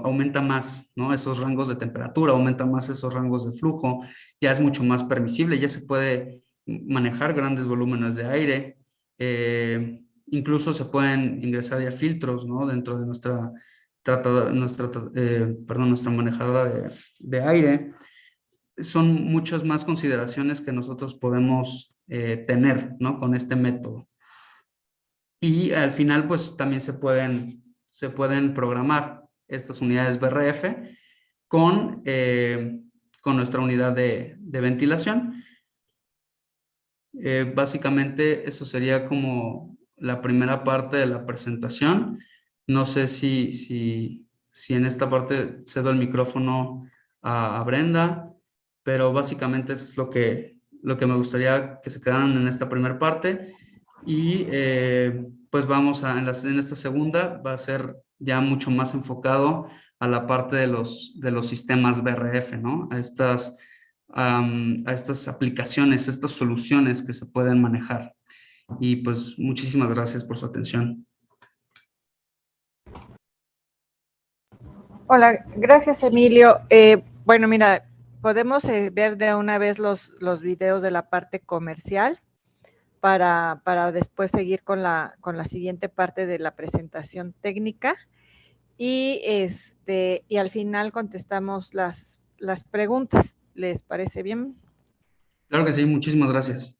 aumenta más, ¿no? Esos rangos de temperatura, aumenta más esos rangos de flujo, ya es mucho más permisible, ya se puede manejar grandes volúmenes de aire, incluso se pueden ingresar ya filtros, ¿no? Dentro de nuestra manejadora de aire. Son muchas más consideraciones que nosotros podemos tener, ¿no? Con este método. Y al final, pues también se pueden programar estas unidades BRF con nuestra unidad de ventilación. Básicamente, eso sería como la primera parte de la presentación. No sé si en esta parte cedo el micrófono a Brenda, pero básicamente eso es lo que me gustaría que se quedaran en esta primera parte. Y pues vamos en esta segunda, va a ser ya mucho más enfocado a la parte de los sistemas BRF, ¿no? A estas aplicaciones, estas soluciones que se pueden manejar. Y pues muchísimas gracias por su atención. Hola, gracias Emilio. Bueno, mira, podemos ver de una vez los videos de la parte comercial para después seguir con la siguiente parte de la presentación técnica y al final contestamos las preguntas. ¿Les parece bien? Claro que sí, muchísimas gracias.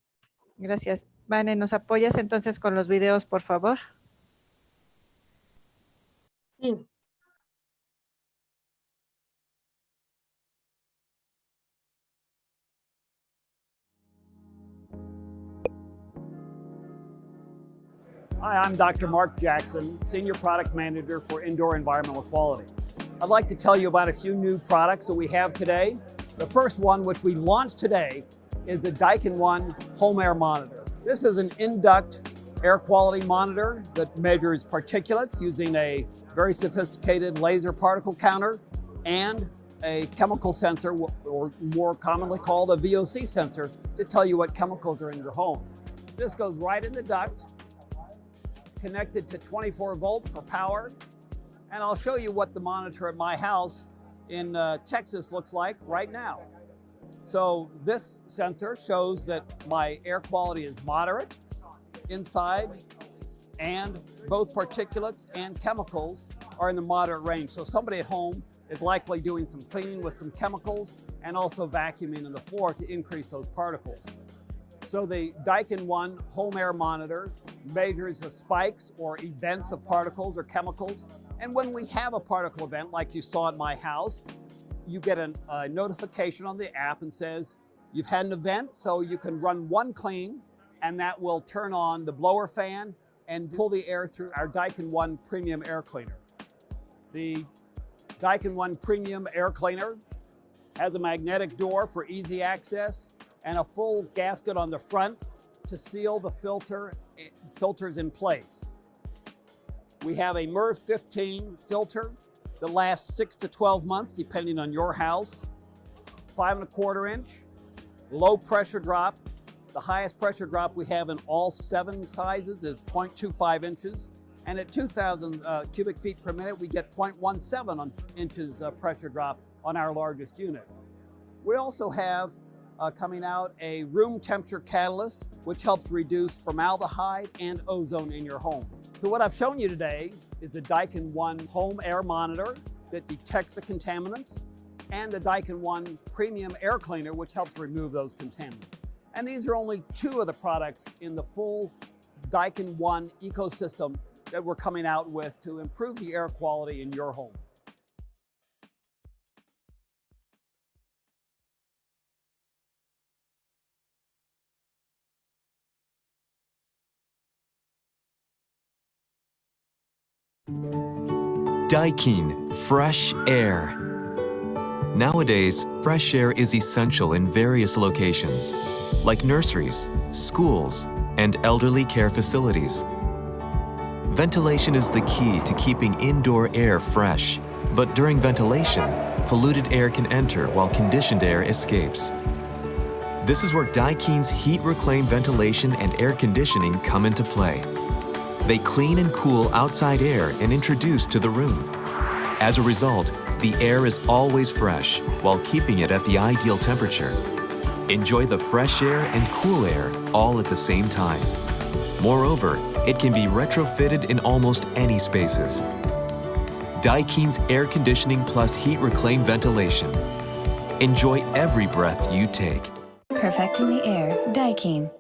Gracias. Vane, ¿nos apoyas entonces con los videos, por favor? Sí. Hi, I'm Dr. Mark Jackson, Senior Product Manager for Indoor Environmental Quality. I'd like to tell you about a few new products that we have today. The first one, which we launched today, is the Daikin One Home Air Monitor. This is an in-duct air quality monitor that measures particulates using a very sophisticated laser particle counter and a chemical sensor, or more commonly called a VOC sensor, to tell you what chemicals are in your home. This goes right in the duct, connected to 24 volts for power. And I'll show you what the monitor at my house in Texas looks like right now. So this sensor shows that my air quality is moderate inside, and both particulates and chemicals are in the moderate range. So somebody at home is likely doing some cleaning with some chemicals and also vacuuming in the floor to increase those particles. So the Daikin One Home Air Monitor measures the spikes or events of particles or chemicals. And when we have a particle event, like you saw at my house, you get a notification on the app and says, you've had an event, so you can run one clean, and that will turn on the blower fan and pull the air through our Daikin One Premium Air Cleaner. The Daikin One Premium Air Cleaner has a magnetic door for easy access and a full gasket on the front to seal the filters in place. We have a MERV 15 filter that lasts 6 to 12 months, depending on your house. 5¼ inch, low pressure drop. The highest pressure drop we have in all 7 sizes is 0.25 inches. And at 2,000 cubic feet per minute, we get 0.17 inches pressure drop on our largest unit. We also have coming out a room temperature catalyst, which helps reduce formaldehyde and ozone in your home. So what I've shown you today is the Daikin One home air monitor that detects the contaminants, and the Daikin One premium air cleaner, which helps remove those contaminants. And these are only 2 of the products in the full Daikin One ecosystem that we're coming out with to improve the air quality in your home. Daikin Fresh Air. Nowadays, fresh air is essential in various locations, like nurseries, schools, and elderly care facilities. Ventilation is the key to keeping indoor air fresh, but during ventilation, polluted air can enter while conditioned air escapes. This is where Daikin's heat reclaim ventilation and air conditioning come into play. They clean and cool outside air and introduce to the room. As a result, the air is always fresh while keeping it at the ideal temperature. Enjoy the fresh air and cool air all at the same time. Moreover, it can be retrofitted in almost any spaces. Daikin's Air Conditioning Plus Heat Reclaim Ventilation. Enjoy every breath you take. Perfecting the air, Daikin.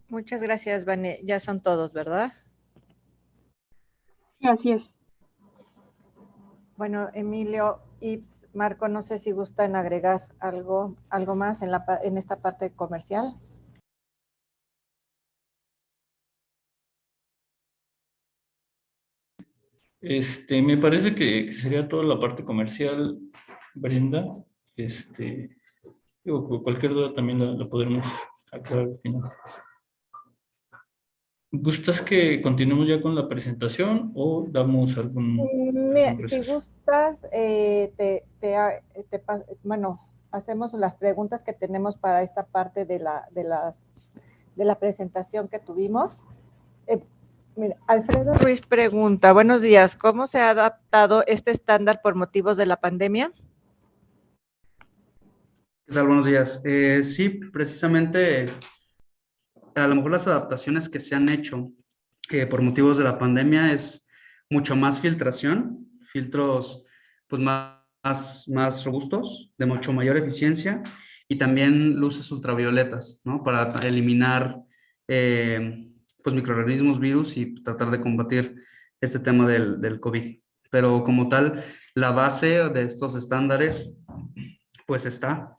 Muchas gracias, Vane. Ya son todos, ¿verdad? Sí, así es. Bueno, Emilio, Yves, Marco, no sé si gustan agregar algo más en esta parte comercial. Me parece que sería toda la parte comercial, Brenda. Cualquier duda también la podremos aclarar al final. ¿Gustas que continuemos ya con la presentación o damos algún si gustas, bueno, hacemos las preguntas que tenemos para esta parte de la presentación que tuvimos. Mira, Alfredo Ruiz pregunta, buenos días, ¿cómo se ha adaptado este estándar por motivos de la pandemia? ¿Qué tal? Buenos días. Sí, precisamente, a lo mejor las adaptaciones que se han hecho por motivos de la pandemia es mucho más filtración, filtros pues más robustos, de mucho mayor eficiencia, y también luces ultravioletas, ¿no? Para eliminar pues microorganismos, virus, y tratar de combatir este tema del COVID. pero como tal, la base de estos estándares, pues está,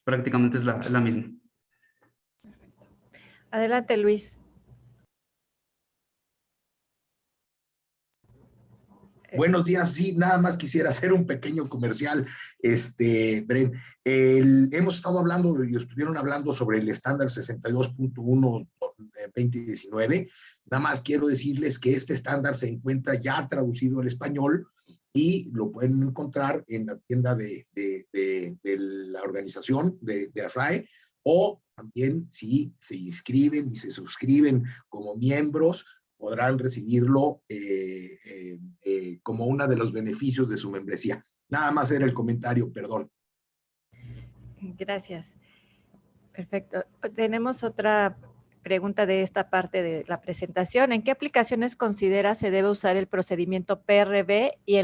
prácticamente es la misma. Adelante, Luis. Buenos días, sí, nada más quisiera hacer un pequeño comercial, Bren. Hemos estado hablando y estuvieron hablando sobre el estándar 62.1 2019. Nada más quiero decirles que este estándar se encuentra ya traducido al español y lo pueden encontrar en la tienda de la organización de ASRAE, o también si se inscriben y se suscriben como miembros, podrán recibirlo como uno de los beneficios de su membresía. Nada más era el comentario, perdón. Gracias. Perfecto. Tenemos otra pregunta de esta parte de la presentación. ¿En qué aplicaciones considera se debe usar el procedimiento PRB y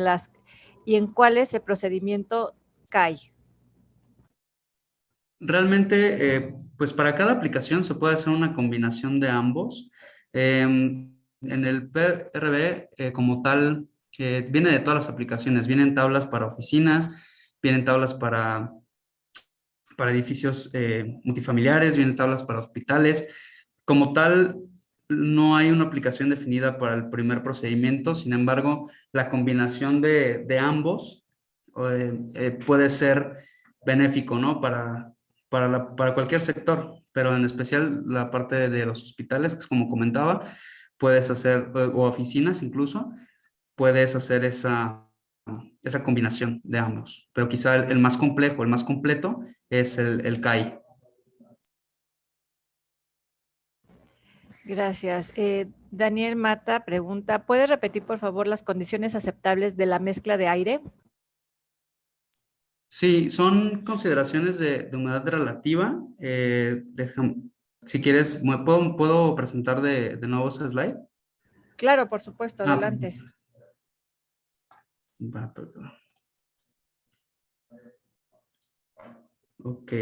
en cuáles el procedimiento CAI? Realmente, pues para cada aplicación se puede hacer una combinación de ambos. En el PRB, como tal, viene de todas las aplicaciones. Vienen tablas para oficinas, vienen tablas para edificios multifamiliares, vienen tablas para hospitales. Como tal, no hay una aplicación definida para el primer procedimiento. Sin embargo, la combinación de ambos puede ser benéfico, ¿no? Para cualquier sector, pero en especial la parte de los hospitales, que es como comentaba, puedes hacer, o oficinas incluso, puedes hacer esa combinación de ambos. Pero quizá el más complejo, el más completo es el CAI. Gracias. Daniel Mata pregunta, ¿puedes repetir por favor las condiciones aceptables de la mezcla de aire? Sí, son consideraciones de humedad relativa. Si quieres, ¿puedo presentar de nuevo ese slide? Claro, por supuesto, Ah, adelante. perdón. Ok.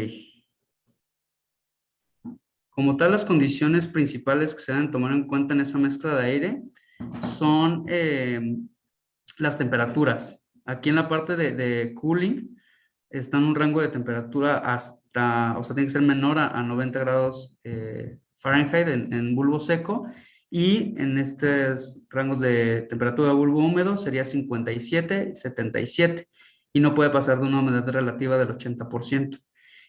Como tal, las condiciones principales que se deben tomar en cuenta en esa mezcla de aire son las temperaturas. Aquí en la parte de cooling está en un rango de temperatura hasta, o sea, tiene que ser menor a 90 grados Fahrenheit en bulbo seco, y en estos rangos de temperatura de bulbo húmedo sería 57 y 77, y no puede pasar de una humedad relativa del 80%.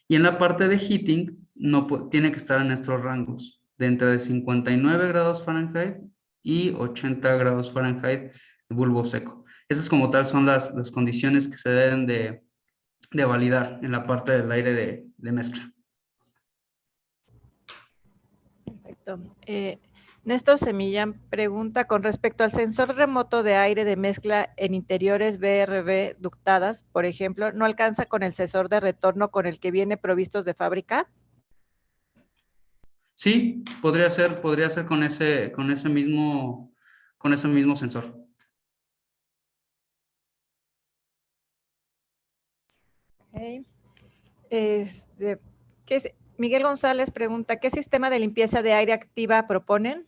Y en la parte de heating, tiene que estar en estos rangos, de entre 59 grados Fahrenheit y 80 grados Fahrenheit de bulbo seco. Esas como tal son las condiciones que se deben de validar en la parte del aire de mezcla. Perfecto. Néstor Semillán pregunta, con respecto al sensor remoto de aire de mezcla en interiores BRB ductadas, por ejemplo, ¿no alcanza con el sensor de retorno con el que viene provistos de fábrica? Sí, podría ser con ese mismo sensor. Okay. Miguel González pregunta, ¿qué sistema de limpieza de aire activa proponen?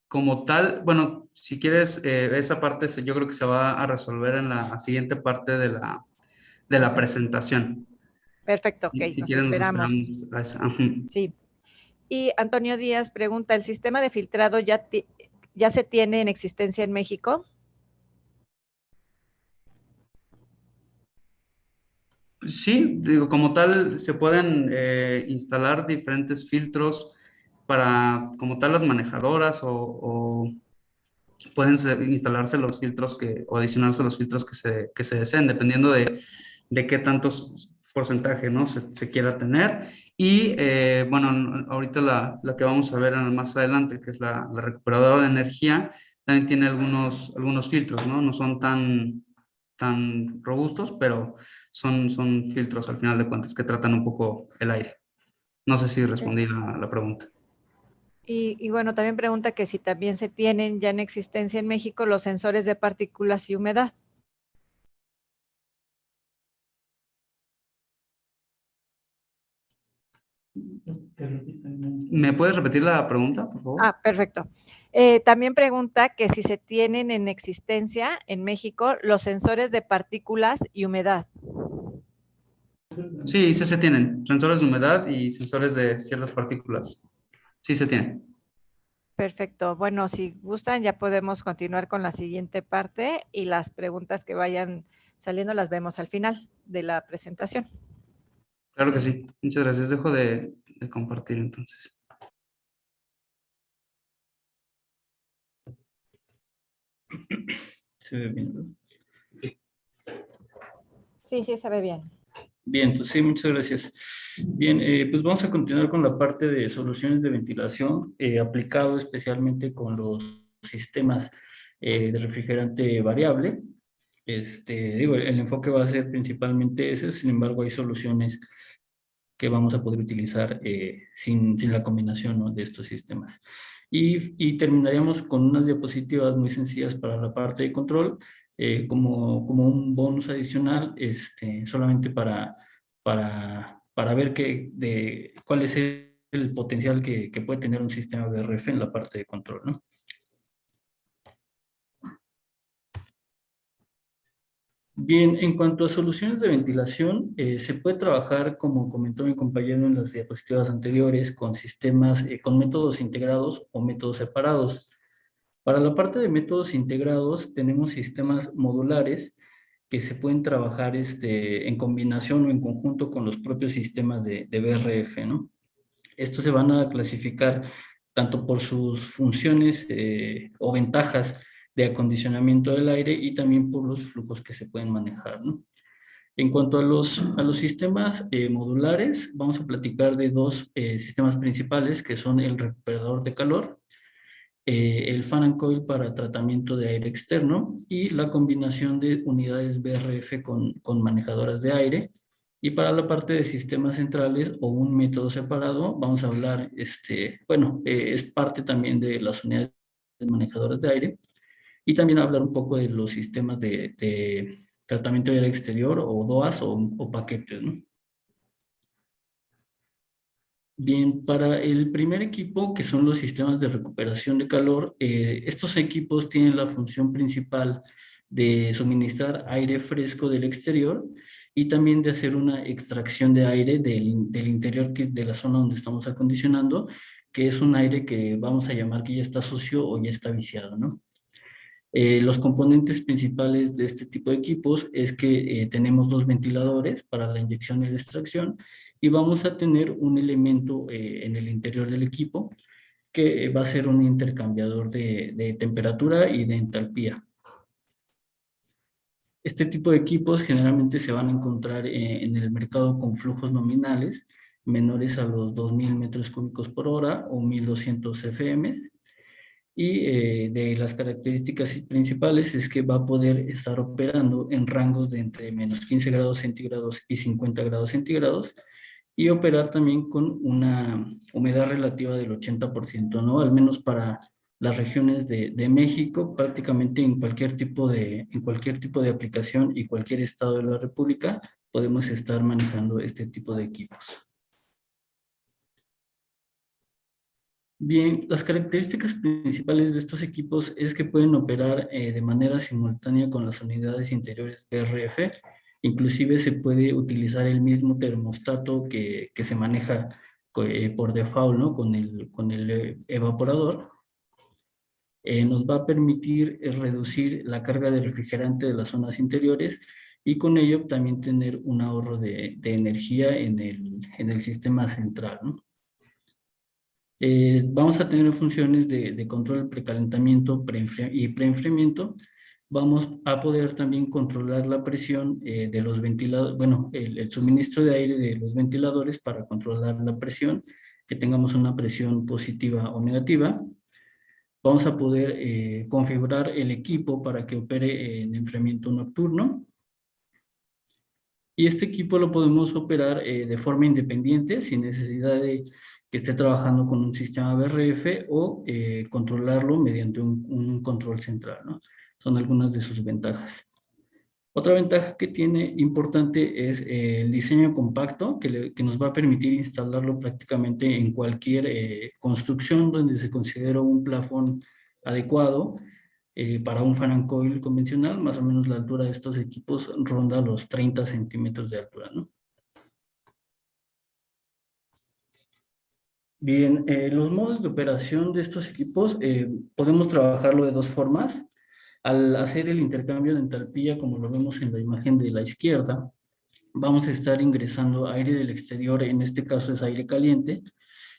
Como tal, bueno, si quieres, esa parte yo creo que se va a resolver en la siguiente parte de la presentación. Perfecto, ok, Si nos quieren, nos esperamos. esperamos a esa. Ajá. Sí. Y Antonio Díaz pregunta, ¿el sistema de filtrado ya se tiene en existencia en México? Sí, digo, como tal, se pueden instalar diferentes filtros para, como tal, las manejadoras, o pueden instalarse los filtros o adicionarse los filtros que se deseen, dependiendo de qué tantos porcentaje, ¿no? se quiera tener. Y bueno, ahorita la que vamos a ver más adelante, que es la recuperadora de energía, también tiene algunos filtros, ¿no? No son tan robustos, pero son filtros al final de cuentas que tratan un poco el aire. No sé si respondí la pregunta. Y bueno, también pregunta que si también se tienen ya en existencia en México los sensores de partículas y humedad. ¿Me puedes repetir la pregunta, por favor? Perfecto. También pregunta que si se tienen en existencia en México los sensores de partículas y humedad. Sí, sí se tienen. Sensores de humedad y sensores de ciertas partículas. Sí se tienen. Perfecto. Bueno, si gustan, ya podemos continuar con la siguiente parte y las preguntas que vayan saliendo las vemos al final de la presentación. Claro que sí. Muchas gracias. Dejo de compartir entonces. Se ve bien, ¿no? Sí, sí, se ve bien. Bien, pues sí, muchas gracias. Bien, pues vamos a continuar con la parte de soluciones de ventilación, aplicado especialmente con los sistemas de refrigerante variable. Digo, el enfoque va a ser principalmente ese, sin embargo, hay soluciones que vamos a poder utilizar sin la combinación, ¿no?, de estos sistemas. Y terminaríamos con unas diapositivas muy sencillas para la parte de control, como un bonus adicional, solamente para ver cuál es el potencial que puede tener un sistema BRF en la parte de control, ¿no? Bien, en cuanto a soluciones de ventilación, se puede trabajar, como comentó mi compañero en las diapositivas anteriores, con sistemas, con métodos integrados o métodos separados. Para la parte de métodos integrados, tenemos sistemas modulares que se pueden trabajar en combinación o en conjunto con los propios sistemas de BRF, ¿no? Estos se van a clasificar tanto por sus funciones o ventajas de acondicionamiento del aire y también por los flujos que se pueden manejar, ¿no? En cuanto a los sistemas modulares, vamos a platicar de dos sistemas principales, que son el recuperador de calor, el fan and coil para tratamiento de aire externo y la combinación de unidades BRF con manejadoras de aire. Y para la parte de sistemas centrales o un método separado, vamos a hablar, es parte también de las unidades manejadoras de aire y también hablar un poco de los sistemas de tratamiento de aire exterior o DOAS o paquetes, ¿no? Bien, para el primer equipo, que son los sistemas de recuperación de calor, estos equipos tienen la función principal de suministrar aire fresco del exterior y también de hacer una extracción de aire del interior de la zona donde estamos acondicionando, que es un aire que vamos a llamar que ya está sucio o ya está viciado, ¿no? Los componentes principales de este tipo de equipos es que tenemos dos ventiladores para la inyección y la extracción y vamos a tener un elemento en el interior del equipo que va a ser un intercambiador de temperatura y de entalpía. Este tipo de equipos generalmente se van a encontrar en el mercado con flujos nominales menores a los 2.000 metros cúbicos por hora o 1.200 FM. Y de las características principales es que va a poder estar operando en rangos de entre menos 15 grados centígrados y 50 grados centígrados y operar también con una humedad relativa del 80%, ¿no? Al menos para las regiones de México, prácticamente en cualquier tipo de aplicación y cualquier estado de la República podemos estar manejando este tipo de equipos. Bien, las características principales de estos equipos es que pueden operar de manera simultánea con las unidades interiores BRF. Inclusive se puede utilizar el mismo termostato que se maneja por default, ¿no?, con el evaporador. Nos va a permitir reducir la carga de refrigerante de las zonas interiores y con ello también tener un ahorro de energía en el sistema central, ¿no? Vamos a tener funciones de control, precalentamiento y preenfriamiento. Vamos a poder también controlar la presión de los ventiladores, bueno, el suministro de aire de los ventiladores para controlar la presión, que tengamos una presión positiva o negativa. Vamos a poder configurar el equipo para que opere en enfriamiento nocturno. Y este equipo lo podemos operar de forma independiente, sin necesidad de que esté trabajando con un sistema BRF o controlarlo mediante un control central, ¿no? Son algunas de sus ventajas. Otra ventaja que tiene importante es el diseño compacto, que nos va a permitir instalarlo prácticamente en cualquier construcción donde se considera un plafón adecuado para un fan and coil convencional. Más o menos la altura de estos equipos ronda los 30 centímetros de altura, ¿no? Bien, los modos de operación de estos equipos podemos trabajarlo de dos formas. Al hacer el intercambio de entalpía, como lo vemos en la imagen de la izquierda, vamos a estar ingresando aire del exterior, en este caso es aire caliente,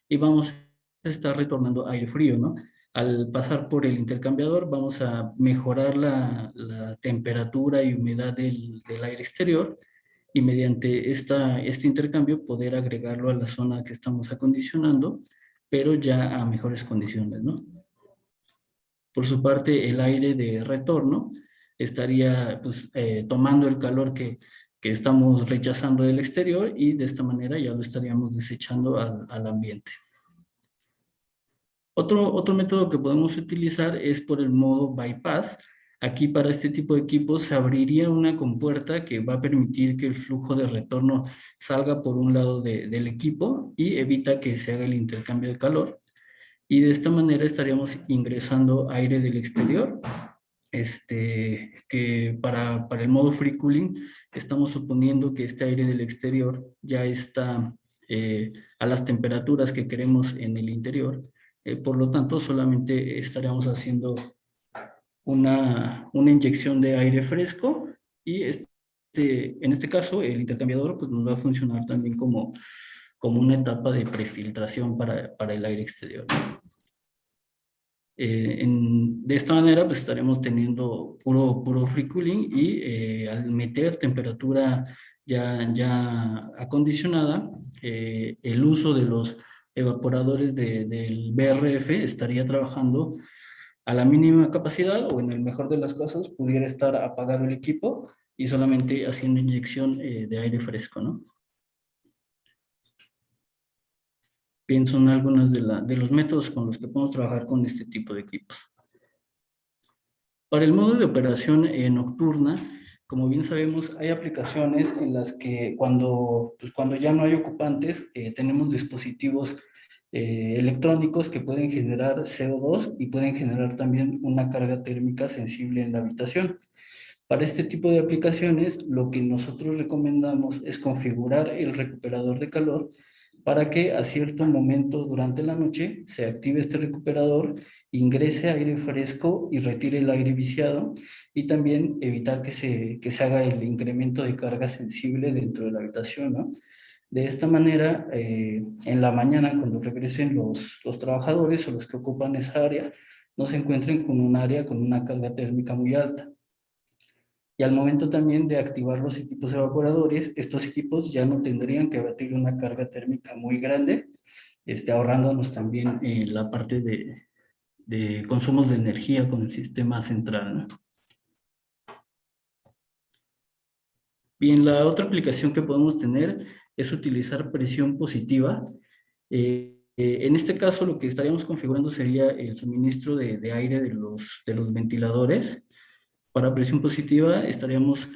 y vamos a estar retornando aire frío, ¿no? Al pasar por el intercambiador vamos a mejorar la temperatura y humedad del aire exterior, y mediante este intercambio poder agregarlo a la zona que estamos acondicionando, pero ya a mejores condiciones, ¿no? Por su parte, el aire de retorno estaría pues, tomando el calor que estamos rechazando del exterior, y de esta manera ya lo estaríamos desechando al ambiente. Otro método que podemos utilizar es por el modo bypass. Aquí para este tipo de equipos se abriría una compuerta que va a permitir que el flujo de retorno salga por un lado del equipo y evita que se haga el intercambio de calor. Y de esta manera estaríamos ingresando aire del exterior, que para el modo free cooling estamos suponiendo que este aire del exterior ya está a las temperaturas que queremos en el interior. Por lo tanto, solamente estaríamos haciendo una inyección de aire fresco, y en este caso el intercambiador pues, nos va a funcionar también como una etapa de prefiltración para el aire exterior. De esta manera pues estaremos teniendo puro free cooling, y al meter temperatura ya acondicionada, el uso de los evaporadores del BRF estaría trabajando a la mínima capacidad, o en el mejor de las casos pudiera estar apagado el equipo y solamente haciendo inyección de aire fresco, ¿no? Pienso en algunos de los métodos con los que podemos trabajar con este tipo de equipos. Para el modo de operación nocturna, como bien sabemos, hay aplicaciones en las que cuando ya no hay ocupantes, tenemos dispositivos electrónicos que pueden generar CO2 y pueden generar también una carga térmica sensible en la habitación. Para este tipo de aplicaciones, lo que nosotros recomendamos es configurar el recuperador de calor para que a cierto momento durante la noche se active este recuperador, ingrese aire fresco y retire el aire viciado, y también evitar que se haga el incremento de carga sensible dentro de la habitación, ¿no? De esta manera, en la mañana, cuando regresen los trabajadores o los que ocupan esa área, no se encuentren con un área con una carga térmica muy alta. Y al momento también de activar los equipos evaporadores, estos equipos ya no tendrían que batir una carga térmica muy grande, ahorrándonos también la parte de consumos de energía con el sistema central, ¿no? Bien, la otra aplicación que podemos tener es utilizar presión positiva. En este caso, lo que estaríamos configurando sería el suministro de aire de los ventiladores. Para presión positiva estaríamos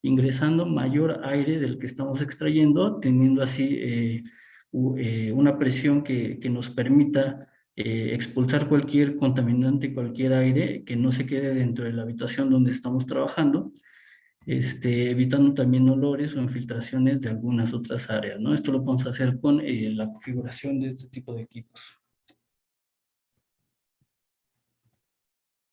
ingresando mayor aire del que estamos extrayendo, teniendo así una presión que nos permita expulsar cualquier contaminante, cualquier aire que no se quede dentro de la habitación donde estamos trabajando, evitando también olores o infiltraciones de algunas otras áreas, ¿no? Esto lo podemos hacer con la configuración de este tipo de equipos.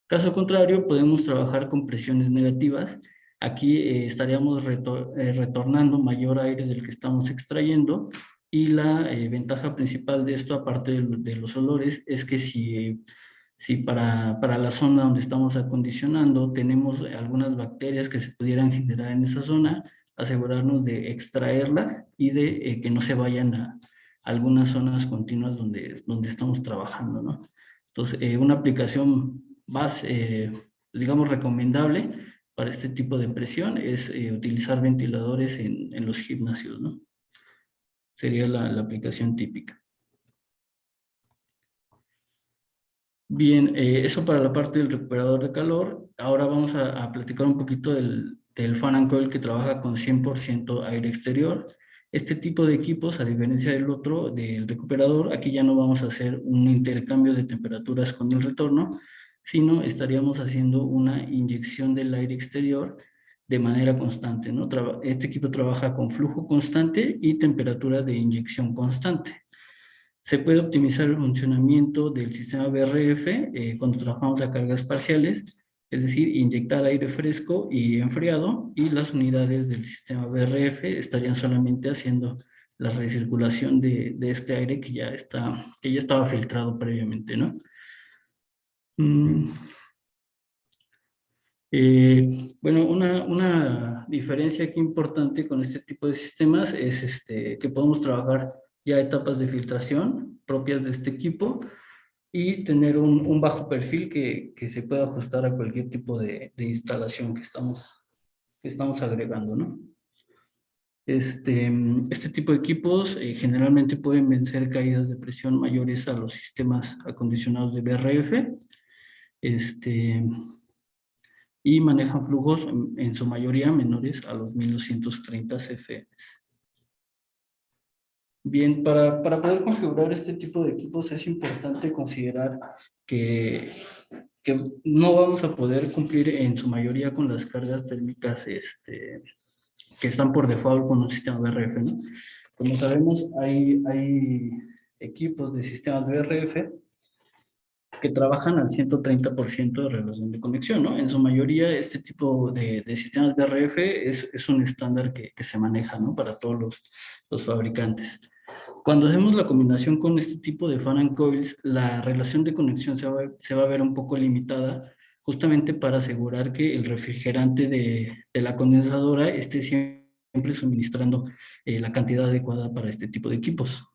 Caso contrario, podemos trabajar con presiones negativas. Aquí estaríamos retornando mayor aire del que estamos extrayendo, y la ventaja principal de esto, aparte de los olores, es que si para la zona donde estamos acondicionando tenemos algunas bacterias que se pudieran generar en esa zona, asegurarnos de extraerlas y de que no se vayan a algunas zonas continuas donde estamos trabajando, ¿no? Entonces, una aplicación más, digamos, recomendable para este tipo de presión es utilizar ventiladores en los gimnasios, ¿no? Sería la aplicación típica. Bien, eso para la parte del recuperador de calor. Ahora vamos a platicar un poquito del fan and coil que trabaja con 100% aire exterior. Este tipo de equipos, a diferencia del otro, del recuperador, aquí ya no vamos a hacer un intercambio de temperaturas con el retorno, sino estaríamos haciendo una inyección del aire exterior de manera constante, ¿no? Este equipo trabaja con flujo constante y temperatura de inyección constante. Se puede optimizar el funcionamiento del sistema BRF cuando trabajamos a cargas parciales, es decir, inyectar aire fresco y enfriado, y las unidades del sistema BRF estarían solamente haciendo la recirculación de este aire que ya estaba filtrado previamente, ¿no? Bueno, una diferencia aquí importante con este tipo de sistemas es que podemos trabajar ya etapas de filtración propias de este equipo y tener un bajo perfil que se pueda ajustar a cualquier tipo de instalación que estamos agregando, ¿no? Este tipo de equipos generalmente pueden vencer caídas de presión mayores a los sistemas acondicionados de BRF, y manejan flujos en su mayoría menores a los 1230 CFM. Bien, para poder configurar este tipo de equipos es importante considerar que no vamos a poder cumplir en su mayoría con las cargas térmicas que están por default con un sistema BRF, ¿no? Como sabemos, hay equipos de sistemas BRF que trabajan al 130% de relación de conexión, ¿no? En su mayoría, este tipo de sistemas BRF es un estándar que se maneja, ¿no? Para todos los fabricantes. Cuando hacemos la combinación con este tipo de fan and coils, la relación de conexión se va a ver un poco limitada, justamente para asegurar que el refrigerante de la condensadora esté siempre suministrando la cantidad adecuada para este tipo de equipos.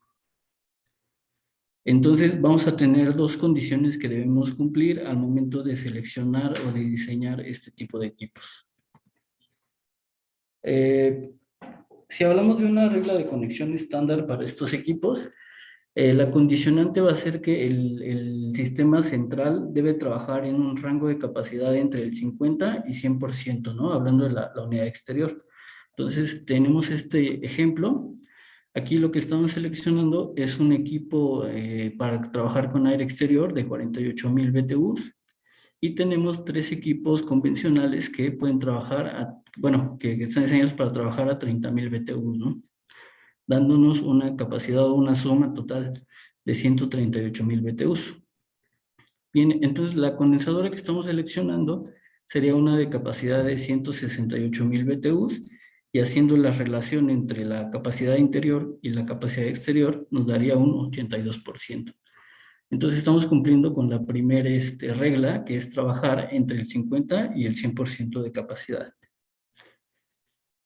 Entonces vamos a tener dos condiciones que debemos cumplir al momento de seleccionar o de diseñar este tipo de equipos. Si hablamos de una regla de conexión estándar para estos equipos, la condicionante va a ser que el sistema central debe trabajar en un rango de capacidad entre el 50 y 100%, ¿no? Hablando de la unidad exterior. Entonces tenemos este ejemplo. Aquí lo que estamos seleccionando es un equipo para trabajar con aire exterior de 48,000 BTUs, y tenemos 3 equipos convencionales que pueden trabajar, que están diseñados para trabajar a 30,000 BTUs, ¿no? Dándonos una capacidad o una suma total de 138,000 BTUs. Bien, entonces la condensadora que estamos seleccionando sería una de capacidad de 168,000 BTUs, y haciendo la relación entre la capacidad interior y la capacidad exterior nos daría un 82%. Entonces estamos cumpliendo con la primera regla, que es trabajar entre el 50 y el 100% de capacidad.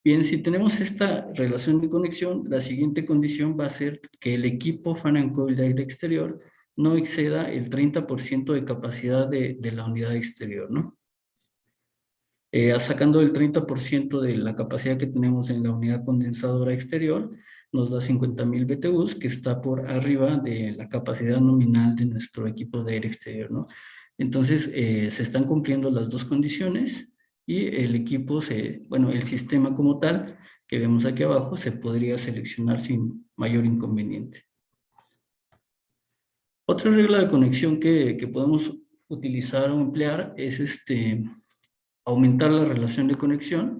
Bien, si tenemos esta relación de conexión, la siguiente condición va a ser que el equipo fan and coil de aire exterior no exceda el 30% de capacidad de la unidad exterior, ¿no? Sacando el 30% de la capacidad que tenemos en la unidad condensadora exterior, nos da 50,000 BTUs, que está por arriba de la capacidad nominal de nuestro equipo de aire exterior, ¿no? Entonces, se están cumpliendo las dos condiciones, y el equipo, el sistema como tal, que vemos aquí abajo, se podría seleccionar sin mayor inconveniente. Otra regla de conexión que podemos utilizar o emplear es aumentar la relación de conexión,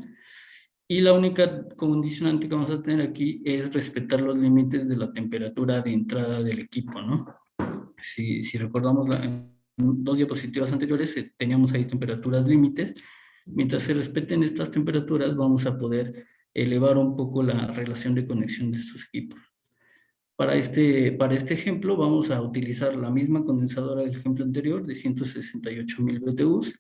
y la única condicionante que vamos a tener aquí es respetar los límites de la temperatura de entrada del equipo, ¿no? Si recordamos en 2 diapositivas anteriores, teníamos ahí temperaturas límites. Mientras se respeten estas temperaturas, vamos a poder elevar un poco la relación de conexión de estos equipos. Para este ejemplo vamos a utilizar la misma condensadora del ejemplo anterior de 168,000 BTUs,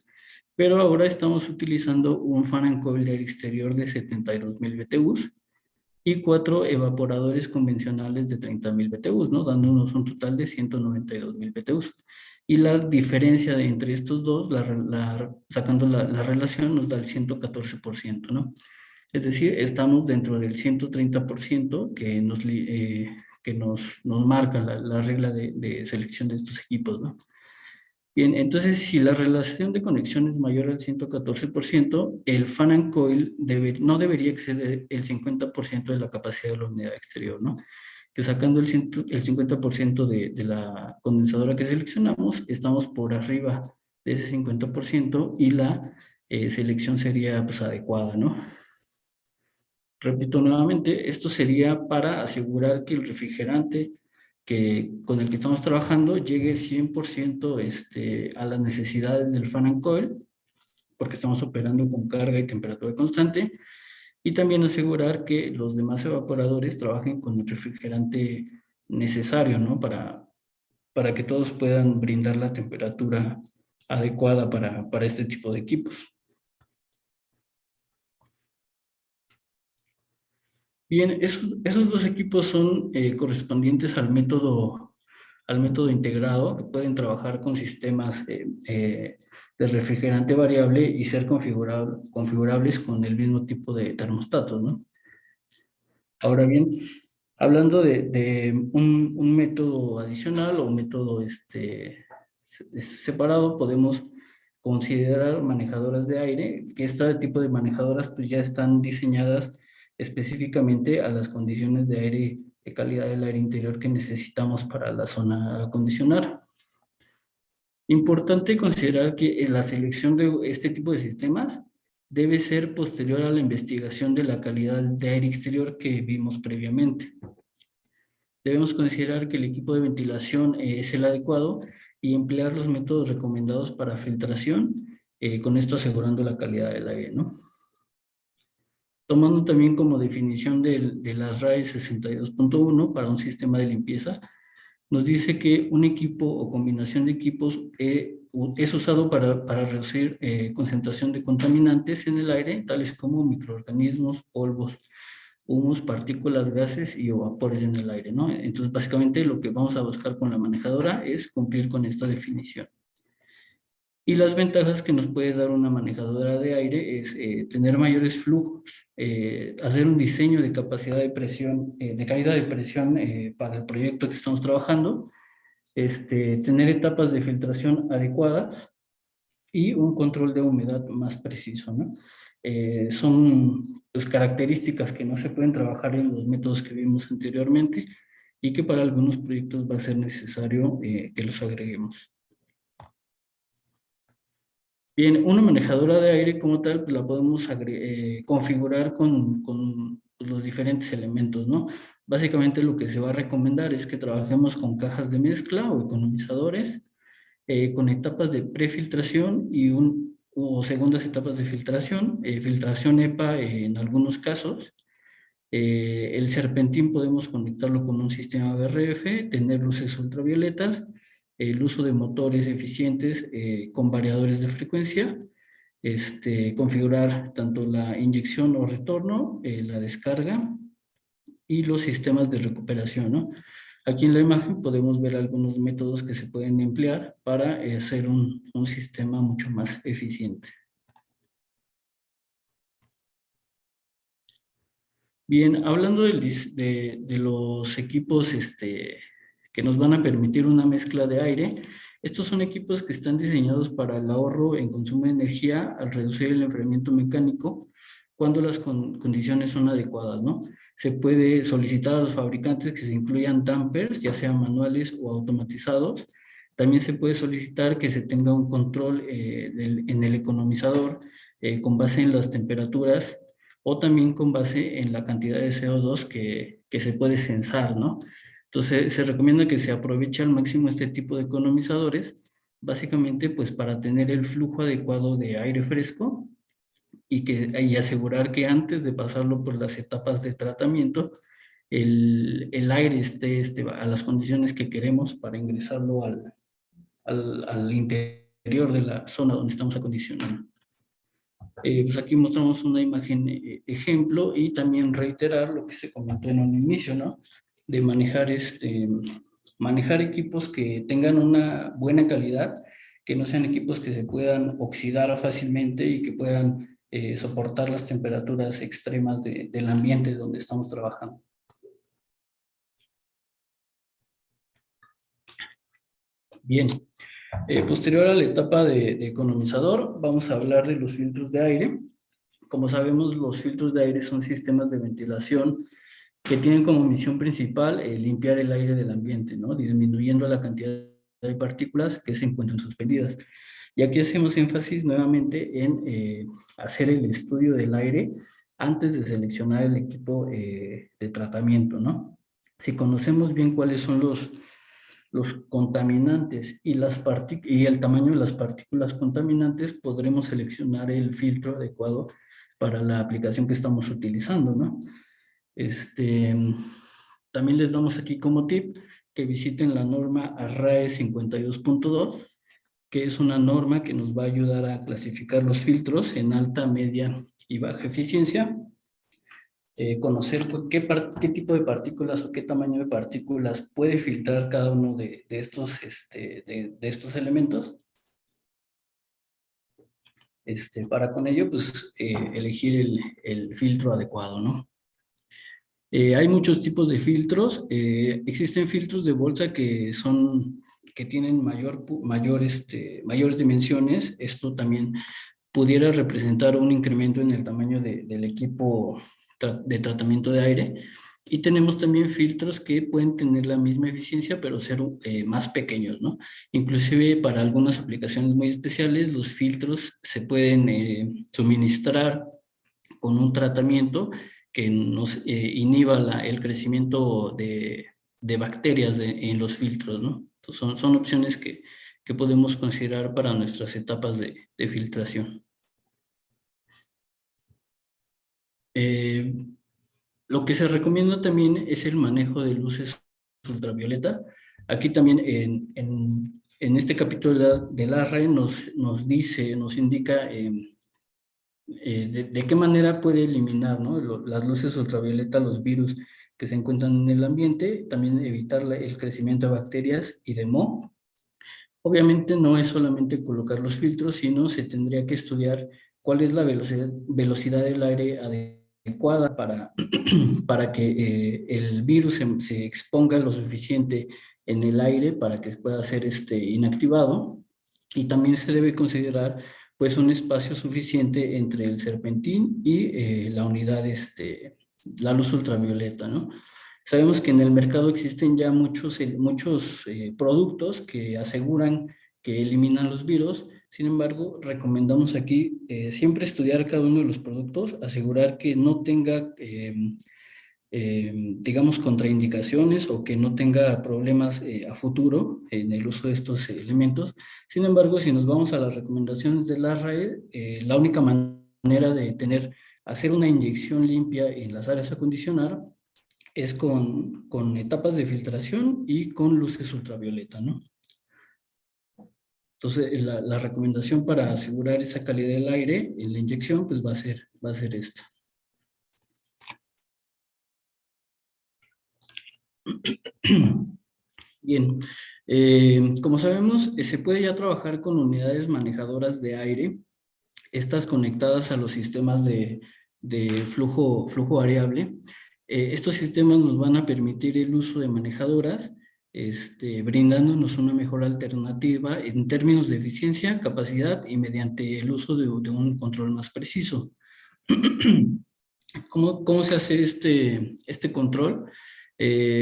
pero ahora estamos utilizando un fan and coil de aire exterior de 72,000 BTUs y 4 evaporadores convencionales de 30,000 BTUs, ¿no? Dándonos un total de 192,000 BTUs. Y la diferencia entre estos dos, sacando la relación, nos da el 114%, ¿no? Es decir, estamos dentro del 130% que nos marca la regla de selección de estos equipos, ¿no? Bien, entonces si la relación de conexión es mayor al 114%, el fan and coil no debería exceder el 50% de la capacidad de la unidad exterior, ¿no? Que sacando el 50% de la condensadora que seleccionamos, estamos por arriba de ese 50% y la selección sería pues adecuada, ¿no? Repito nuevamente, esto sería para asegurar que el refrigerante con el que estamos trabajando llegue 100% a las necesidades del fan and coil, porque estamos operando con carga y temperatura constante, y también asegurar que los demás evaporadores trabajen con el refrigerante necesario, ¿no? Para que todos puedan brindar la temperatura adecuada para este tipo de equipos. Bien, esos dos equipos son correspondientes al método integrado, que pueden trabajar con sistemas de refrigerante variable y ser configurables con el mismo tipo de termostatos, ¿no? Ahora bien, hablando de un método adicional o un método separado, podemos considerar manejadoras de aire, que este tipo de manejadoras pues ya están diseñadas específicamente a las condiciones de aire, de calidad del aire interior que necesitamos para la zona a acondicionar. Importante considerar que la selección de este tipo de sistemas debe ser posterior a la investigación de la calidad de aire exterior que vimos previamente. Debemos considerar que el equipo de ventilación es el adecuado y emplear los métodos recomendados para filtración, con esto asegurando la calidad del aire, ¿no? Tomando también como definición de las RAE 62.1 para un sistema de limpieza, nos dice que un equipo o combinación de equipos es usado para reducir concentración de contaminantes en el aire, tales como microorganismos, polvos, humos, partículas, gases y vapores en el aire, ¿no? Entonces, básicamente lo que vamos a buscar con la manejadora es cumplir con esta definición. Y las ventajas que nos puede dar una manejadora de aire es tener mayores flujos, hacer un diseño de capacidad de presión, de caída de presión para el proyecto que estamos trabajando, tener etapas de filtración adecuadas y un control de humedad más preciso, ¿no? Son pues, características que no se pueden trabajar en los métodos que vimos anteriormente y que para algunos proyectos va a ser necesario que los agreguemos. Bien, una manejadora de aire como tal, pues la podemos configurar con los diferentes elementos, ¿no? Básicamente lo que se va a recomendar es que trabajemos con cajas de mezcla o economizadores, con etapas de prefiltración o segundas etapas de filtración, filtración EPA en algunos casos. El serpentín podemos conectarlo con un sistema BRF, tener luces ultravioletas, el uso de motores eficientes con variadores de frecuencia, configurar tanto la inyección o retorno, la descarga y los sistemas de recuperación, ¿no? Aquí en la imagen podemos ver algunos métodos que se pueden emplear para hacer un sistema mucho más eficiente. Bien, hablando de los equipos que nos van a permitir una mezcla de aire, estos son equipos que están diseñados para el ahorro en consumo de energía al reducir el enfriamiento mecánico cuando las condiciones son adecuadas, ¿no? Se puede solicitar a los fabricantes que se incluyan dampers, ya sean manuales o automatizados. También se puede solicitar que se tenga un control en el economizador con base en las temperaturas o también con base en la cantidad de CO2 que se puede censar, ¿no? Entonces, se recomienda que se aproveche al máximo este tipo de economizadores, básicamente pues para tener el flujo adecuado de aire fresco y asegurar que antes de pasarlo por las etapas de tratamiento, el aire esté a las condiciones que queremos para ingresarlo al interior de la zona donde estamos acondicionando. Pues aquí mostramos una imagen ejemplo y también reiterar lo que se comentó en un inicio, ¿no? De manejar equipos que tengan una buena calidad, que no sean equipos que se puedan oxidar fácilmente y que puedan soportar las temperaturas extremas del ambiente donde estamos trabajando. Bien, posterior a la etapa de economizador, vamos a hablar de los filtros de aire. Como sabemos, los filtros de aire son sistemas de ventilación que tienen como misión principal limpiar el aire del ambiente, ¿no? Disminuyendo la cantidad de partículas que se encuentran suspendidas. Y aquí hacemos énfasis nuevamente en hacer el estudio del aire antes de seleccionar el equipo de tratamiento, ¿no? Si conocemos bien cuáles son los contaminantes y el tamaño de las partículas contaminantes, podremos seleccionar el filtro adecuado para la aplicación que estamos utilizando, ¿no? También les damos aquí como tip que visiten la norma ARRAE 52.2, que es una norma que nos va a ayudar a clasificar los filtros en alta, media y baja eficiencia. Conocer qué tipo de partículas o qué tamaño de partículas puede filtrar cada uno de estos elementos. Para con ello, pues, elegir el filtro adecuado, ¿no? Hay muchos tipos de filtros. Existen filtros de bolsa que tienen mayores dimensiones. Esto también pudiera representar un incremento en el tamaño del equipo de tratamiento de aire. Y tenemos también filtros que pueden tener la misma eficiencia, pero ser más pequeños, ¿no? Inclusive para algunas aplicaciones muy especiales, los filtros se pueden suministrar con un tratamiento que nos inhiba el crecimiento de bacterias en los filtros, ¿no? Entonces son opciones que podemos considerar para nuestras etapas de filtración. Lo que se recomienda también es el manejo de luces ultravioleta. Aquí también en este capítulo de la ARRAE nos indica de qué manera puede eliminar, ¿no? Las luces ultravioleta, los virus que se encuentran en el ambiente, también evitar el crecimiento de bacterias y de moho. Obviamente no es solamente colocar los filtros, sino se tendría que estudiar cuál es la velocidad del aire adecuada para que el virus se exponga lo suficiente en el aire para que pueda ser inactivado. Y también se debe considerar pues un espacio suficiente entre el serpentín y la unidad, la luz ultravioleta, ¿no? Sabemos que en el mercado existen ya muchos productos que aseguran que eliminan los virus. Sin embargo, recomendamos aquí siempre estudiar cada uno de los productos, asegurar que no tenga, digamos, contraindicaciones o que no tenga problemas a futuro en el uso de estos elementos. Sin embargo, si nos vamos a las recomendaciones de la RAE, la única manera de hacer una inyección limpia en las áreas a acondicionar es con etapas de filtración y con luces ultravioleta, ¿no? Entonces, la recomendación para asegurar esa calidad del aire en la inyección, pues va a ser esta. Bien, como sabemos, se puede ya trabajar con unidades manejadoras de aire, estas conectadas a los sistemas de flujo variable. Estos sistemas nos van a permitir el uso de manejadoras, brindándonos una mejor alternativa en términos de eficiencia, capacidad y mediante el uso de un control más preciso. ¿Cómo se hace este control?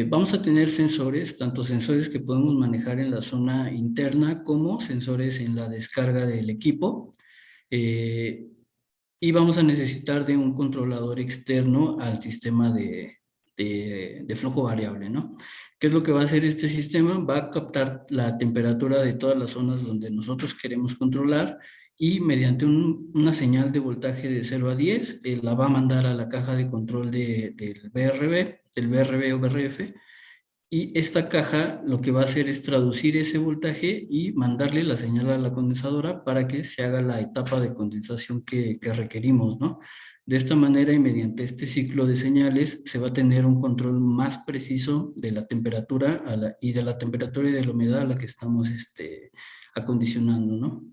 Vamos a tener sensores, tanto sensores que podemos manejar en la zona interna como sensores en la descarga del equipo. Y vamos a necesitar de un controlador externo al sistema de flujo variable, ¿no? ¿Qué es lo que va a hacer este sistema? Va a captar la temperatura de todas las zonas donde nosotros queremos controlar y mediante una señal de voltaje de 0 a 10 la va a mandar a la caja de control del BRB o BRF, y esta caja lo que va a hacer es traducir ese voltaje y mandarle la señal a la condensadora para que se haga la etapa de condensación que requerimos, ¿no? De esta manera y mediante este ciclo de señales se va a tener un control más preciso de la temperatura y de la temperatura y de la humedad a la que estamos acondicionando, ¿no?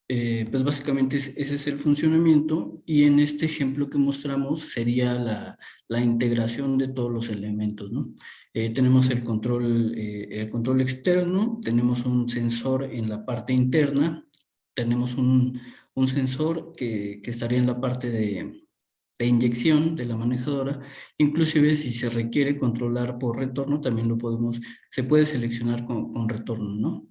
Pues básicamente ese es el funcionamiento, y en este ejemplo que mostramos sería la integración de todos los elementos, ¿no? Tenemos el control externo, tenemos un sensor en la parte interna, tenemos un sensor que estaría en la parte de de inyección de la manejadora. Inclusive si se requiere controlar por retorno, también se puede seleccionar con retorno, ¿no?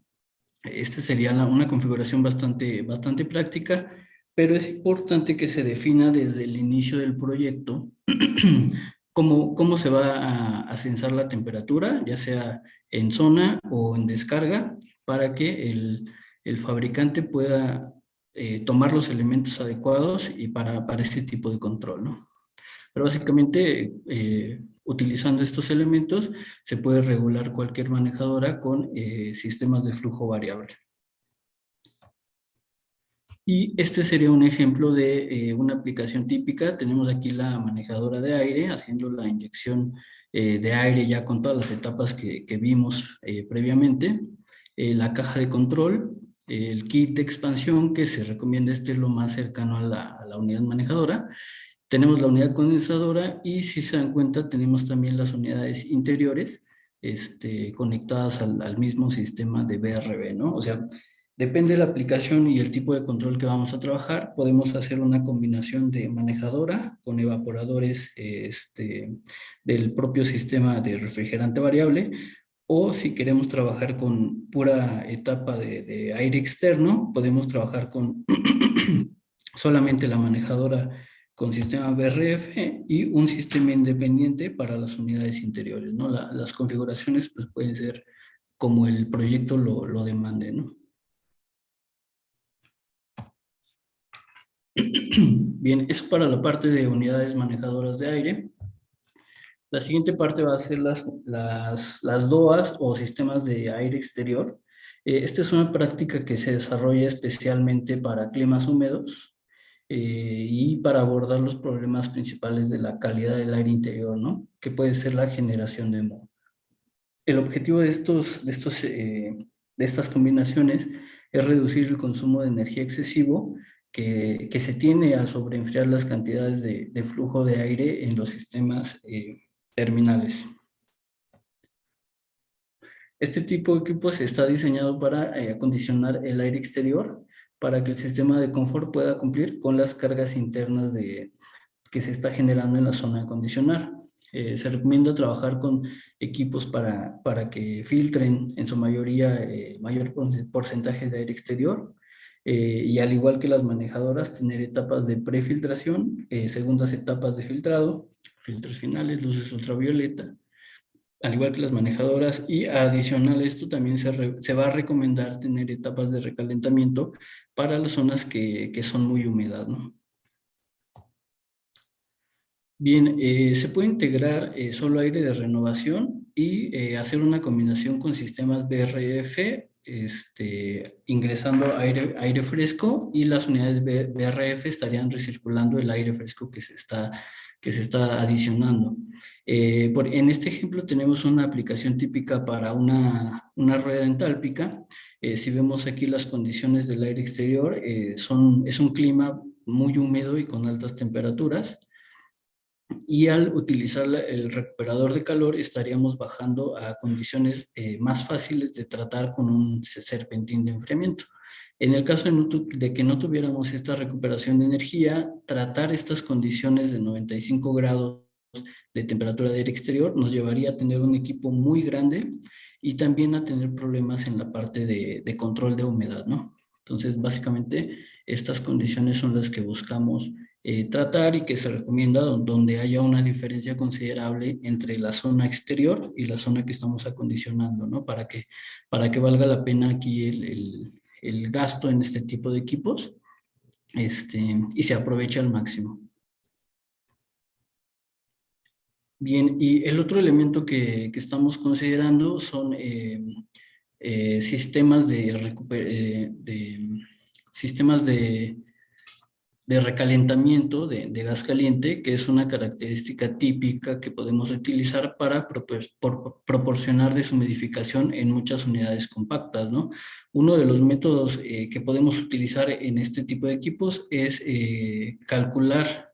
Esta sería una configuración bastante práctica, pero es importante que se defina desde el inicio del proyecto cómo se va a censar la temperatura, ya sea en zona o en descarga, para que el fabricante pueda tomar los elementos adecuados y para este tipo de control, ¿no? Pero básicamente, utilizando estos elementos, se puede regular cualquier manejadora con sistemas de flujo variable. Y este sería un ejemplo de una aplicación típica. Tenemos aquí la manejadora de aire haciendo la inyección de aire ya con todas las etapas que vimos previamente. La caja de control, el kit de expansión, que se recomienda lo más cercano a la unidad manejadora. Tenemos la unidad condensadora y, si se dan cuenta, tenemos también las unidades interiores conectadas al mismo sistema de BRB, ¿no? O sea, depende de la aplicación y el tipo de control que vamos a trabajar. Podemos hacer una combinación de manejadora con evaporadores del propio sistema de refrigerante variable, o si queremos trabajar con pura etapa de aire externo, podemos trabajar con solamente la manejadora con sistema BRF y un sistema independiente para las unidades interiores, ¿no? Las configuraciones pues, pueden ser como el proyecto lo demande, ¿no? Bien, eso para la parte de unidades manejadoras de aire. La siguiente parte va a ser las DOAs o sistemas de aire exterior. Esta es una práctica que se desarrolla especialmente para climas húmedos y para abordar los problemas principales de la calidad del aire interior, ¿no? Que puede ser la generación de moho. El objetivo de estas combinaciones es reducir el consumo de energía excesivo que se tiene al sobreenfriar las cantidades de flujo de aire en los sistemas terminales. Este tipo de equipos está diseñado para acondicionar el aire exterior para que el sistema de confort pueda cumplir con las cargas internas que se está generando en la zona de acondicionar. Se recomienda trabajar con equipos para que filtren en su mayoría mayor porcentaje de aire exterior, y al igual que las manejadoras, tener etapas de prefiltración, segundas etapas de filtrado, filtros finales, luces ultravioleta, al igual que las manejadoras, y adicional a esto también se va a recomendar tener etapas de recalentamiento para las zonas que son muy húmedas, ¿no? Bien, se puede integrar solo aire de renovación y hacer una combinación con sistemas BRF, ingresando aire fresco, y las unidades BRF estarían recirculando el aire fresco que se está adicionando. En este ejemplo tenemos una aplicación típica para una rueda entálpica. Si vemos aquí las condiciones del aire exterior, es un clima muy húmedo y con altas temperaturas. Y al utilizar el recuperador de calor estaríamos bajando a condiciones más fáciles de tratar con un serpentín de enfriamiento. En el caso de que no tuviéramos esta recuperación de energía, tratar estas condiciones de 95 grados de temperatura de aire exterior nos llevaría a tener un equipo muy grande y también a tener problemas en la parte de control de humedad, ¿no? Entonces, básicamente, estas condiciones son las que buscamos tratar y que se recomienda donde haya una diferencia considerable entre la zona exterior y la zona que estamos acondicionando, ¿no? Para que valga la pena aquí el gasto en este tipo de equipos y se aproveche al máximo. Bien, y el otro elemento que estamos considerando son sistemas de recalentamiento de gas caliente, que es una característica típica que podemos utilizar para proporcionar deshumidificación en muchas unidades compactas, ¿no? Uno de los métodos que podemos utilizar en este tipo de equipos es calcular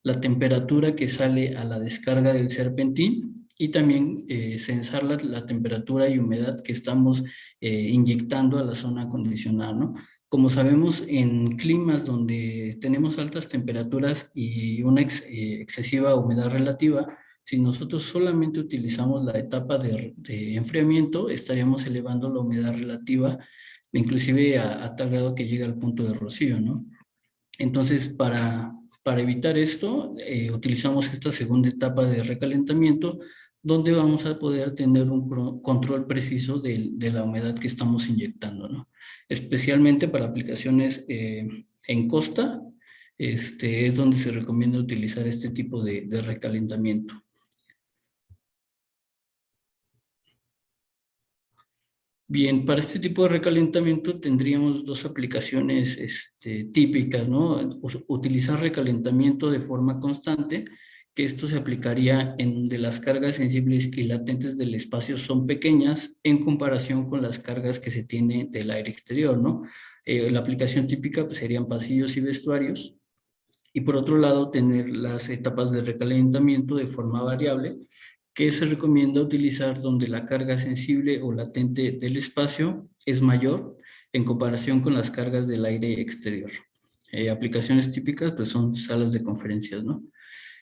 la temperatura que sale a la descarga del serpentín y también censar la temperatura y humedad que estamos inyectando a la zona acondicionada, ¿no? Como sabemos, en climas donde tenemos altas temperaturas y una excesiva humedad relativa, si nosotros solamente utilizamos la etapa de enfriamiento, estaríamos elevando la humedad relativa, inclusive a tal grado que llega al punto de rocío, ¿no? Entonces, para evitar esto, utilizamos esta segunda etapa de recalentamiento, donde vamos a poder tener un control preciso de la humedad que estamos inyectando, ¿no? Especialmente para aplicaciones en costa, es donde se recomienda utilizar este tipo de recalentamiento. Bien, para este tipo de recalentamiento tendríamos dos aplicaciones típicas, ¿no? Utilizar recalentamiento de forma constante, que esto se aplicaría en donde las cargas sensibles y latentes del espacio son pequeñas en comparación con las cargas que se tiene del aire exterior, ¿no? La aplicación típica pues, serían pasillos y vestuarios. Y por otro lado, tener las etapas de recalentamiento de forma variable, que se recomienda utilizar donde la carga sensible o latente del espacio es mayor en comparación con las cargas del aire exterior. Aplicaciones típicas pues son salas de conferencias, ¿no?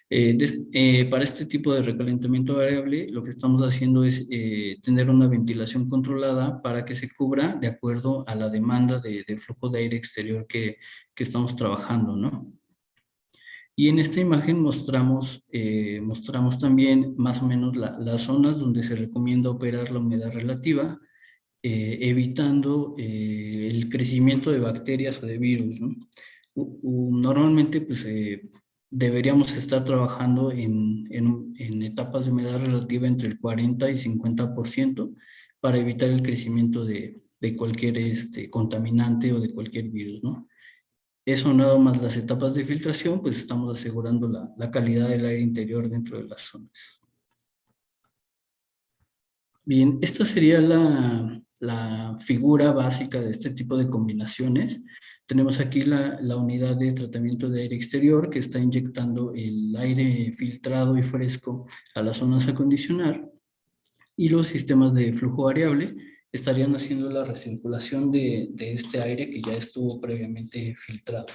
Para este tipo de recalentamiento variable, lo que estamos haciendo es tener una ventilación controlada para que se cubra de acuerdo a la demanda de flujo de aire exterior que estamos trabajando, ¿no? Y en esta imagen mostramos también más o menos las zonas donde se recomienda operar la humedad relativa, evitando el crecimiento de bacterias o de virus, ¿no? Normalmente, pues, deberíamos estar trabajando en etapas de humedad relativa entre el 40 y 50% para evitar el crecimiento de cualquier contaminante o de cualquier virus, ¿no? Eso nada más las etapas de filtración, pues estamos asegurando la calidad del aire interior dentro de las zonas. Bien, esta sería la figura básica de este tipo de combinaciones. Tenemos aquí la unidad de tratamiento de aire exterior que está inyectando el aire filtrado y fresco a las zonas a acondicionar, y los sistemas de flujo variable estarían haciendo la recirculación de este aire que ya estuvo previamente filtrado.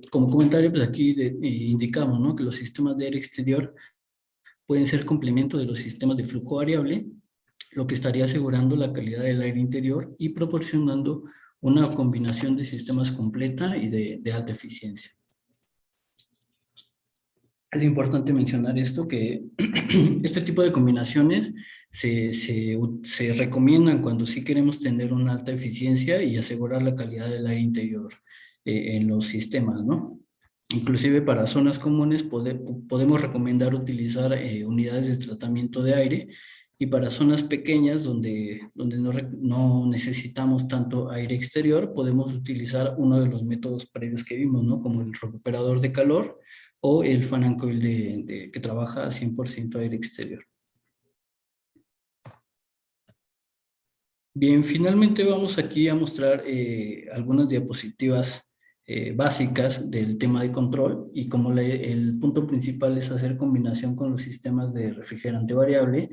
Como comentario, pues aquí indicamos, ¿no?, que los sistemas de aire exterior pueden ser complemento de los sistemas de flujo variable, lo que estaría asegurando la calidad del aire interior y proporcionando una combinación de sistemas completa y de alta eficiencia. Es importante mencionar esto, que este tipo de combinaciones se recomiendan cuando sí queremos tener una alta eficiencia y asegurar la calidad del aire interior en los sistemas, ¿no? Inclusive para zonas comunes podemos recomendar utilizar unidades de tratamiento de aire, y para zonas pequeñas donde no necesitamos tanto aire exterior, podemos utilizar uno de los métodos previos que vimos, ¿no?, como el recuperador de calor o el fan and coil que trabaja a 100% aire exterior. Bien, finalmente vamos aquí a mostrar algunas diapositivas básicas del tema de control, y como el punto principal es hacer combinación con los sistemas de refrigerante variable,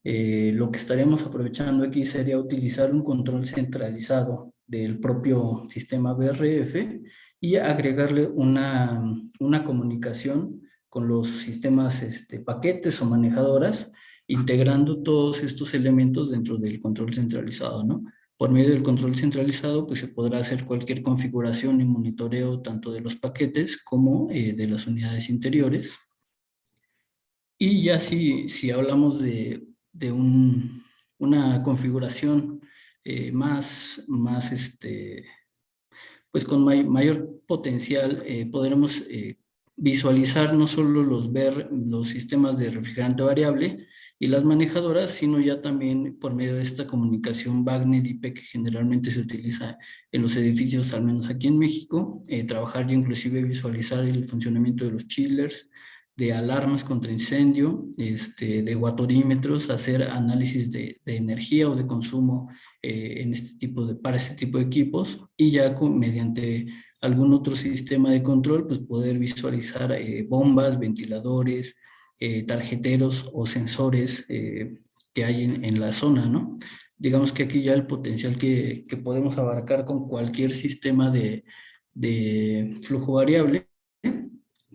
lo que estaremos aprovechando aquí sería utilizar un control centralizado del propio sistema BRF y agregarle una comunicación con los sistemas paquetes o manejadoras, integrando todos estos elementos dentro del control centralizado, ¿no? Por medio del control centralizado, pues se podrá hacer cualquier configuración y monitoreo tanto de los paquetes como de las unidades interiores. Y ya si hablamos de una configuración pues con mayor potencial, podremos visualizar no solo los sistemas de refrigerante variable y las manejadoras, sino ya también por medio de esta comunicación BACnet-IP que generalmente se utiliza en los edificios, al menos aquí en México, trabajar y inclusive visualizar el funcionamiento de los chillers, de alarmas contra incendio, de watt-orímetros, hacer análisis de energía o de consumo para este tipo de equipos, y ya mediante algún otro sistema de control, pues poder visualizar bombas, ventiladores, tarjeteros o sensores que hay en la zona, ¿no? digamos que aquí ya el potencial que podemos abarcar con cualquier sistema de flujo variable,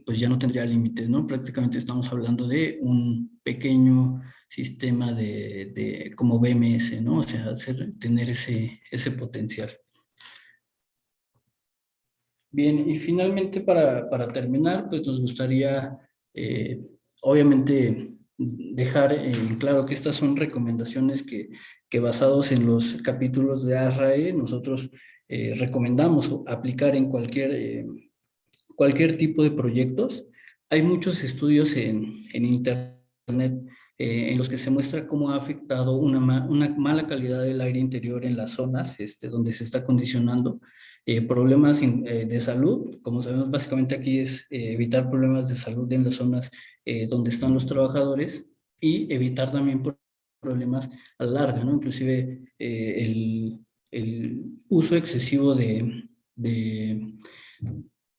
pues ya no tendría límites, ¿no? Prácticamente estamos hablando de un pequeño sistema como BMS, ¿no? O sea, tener ese potencial. Bien, y finalmente para terminar, pues nos gustaría, obviamente, dejar en claro que estas son recomendaciones que basados en los capítulos de ASRAE, nosotros recomendamos aplicar en cualquier tipo de proyectos. Hay muchos estudios en Internet en los que se muestra cómo ha afectado una mala calidad del aire interior en las zonas donde se está condicionando. Problemas de salud, como sabemos, básicamente aquí es evitar problemas de salud en las zonas donde están los trabajadores y evitar también problemas a la larga, ¿no? Inclusive el uso excesivo de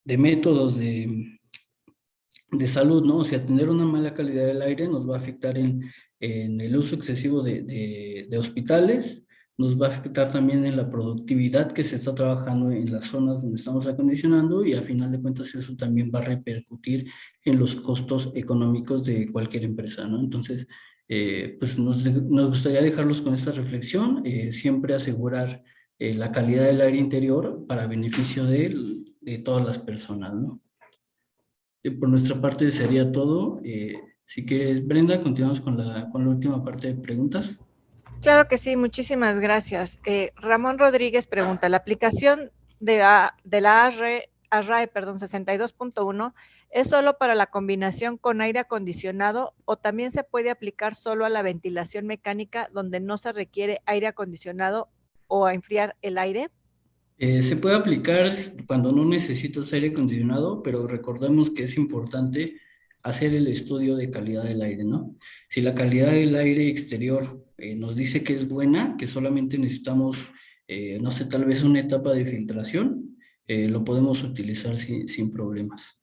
métodos de salud, ¿no? O sea, tener una mala calidad del aire nos va a afectar en el uso excesivo de hospitales, nos va a afectar también en la productividad que se está trabajando en las zonas donde estamos acondicionando y a final de cuentas eso también va a repercutir en los costos económicos de cualquier empresa, ¿no? Entonces, pues nos gustaría dejarlos con esta reflexión, siempre asegurar la calidad del aire interior para beneficio de todas las personas, ¿no? Por nuestra parte sería todo. Si quieres, Brenda, continuamos con la última parte de preguntas. Claro que sí, muchísimas gracias. Ramón Rodríguez pregunta, ¿la aplicación de la ASRAE 62.1 es solo para la combinación con aire acondicionado o también se puede aplicar solo a la ventilación mecánica donde no se requiere aire acondicionado o a enfriar el aire? Se puede aplicar cuando no necesitas aire acondicionado, pero recordemos que es importante hacer el estudio de calidad del aire, ¿no? Si la calidad del aire exterior nos dice que es buena, que solamente necesitamos, no sé, tal vez una etapa de filtración, lo podemos utilizar sin problemas.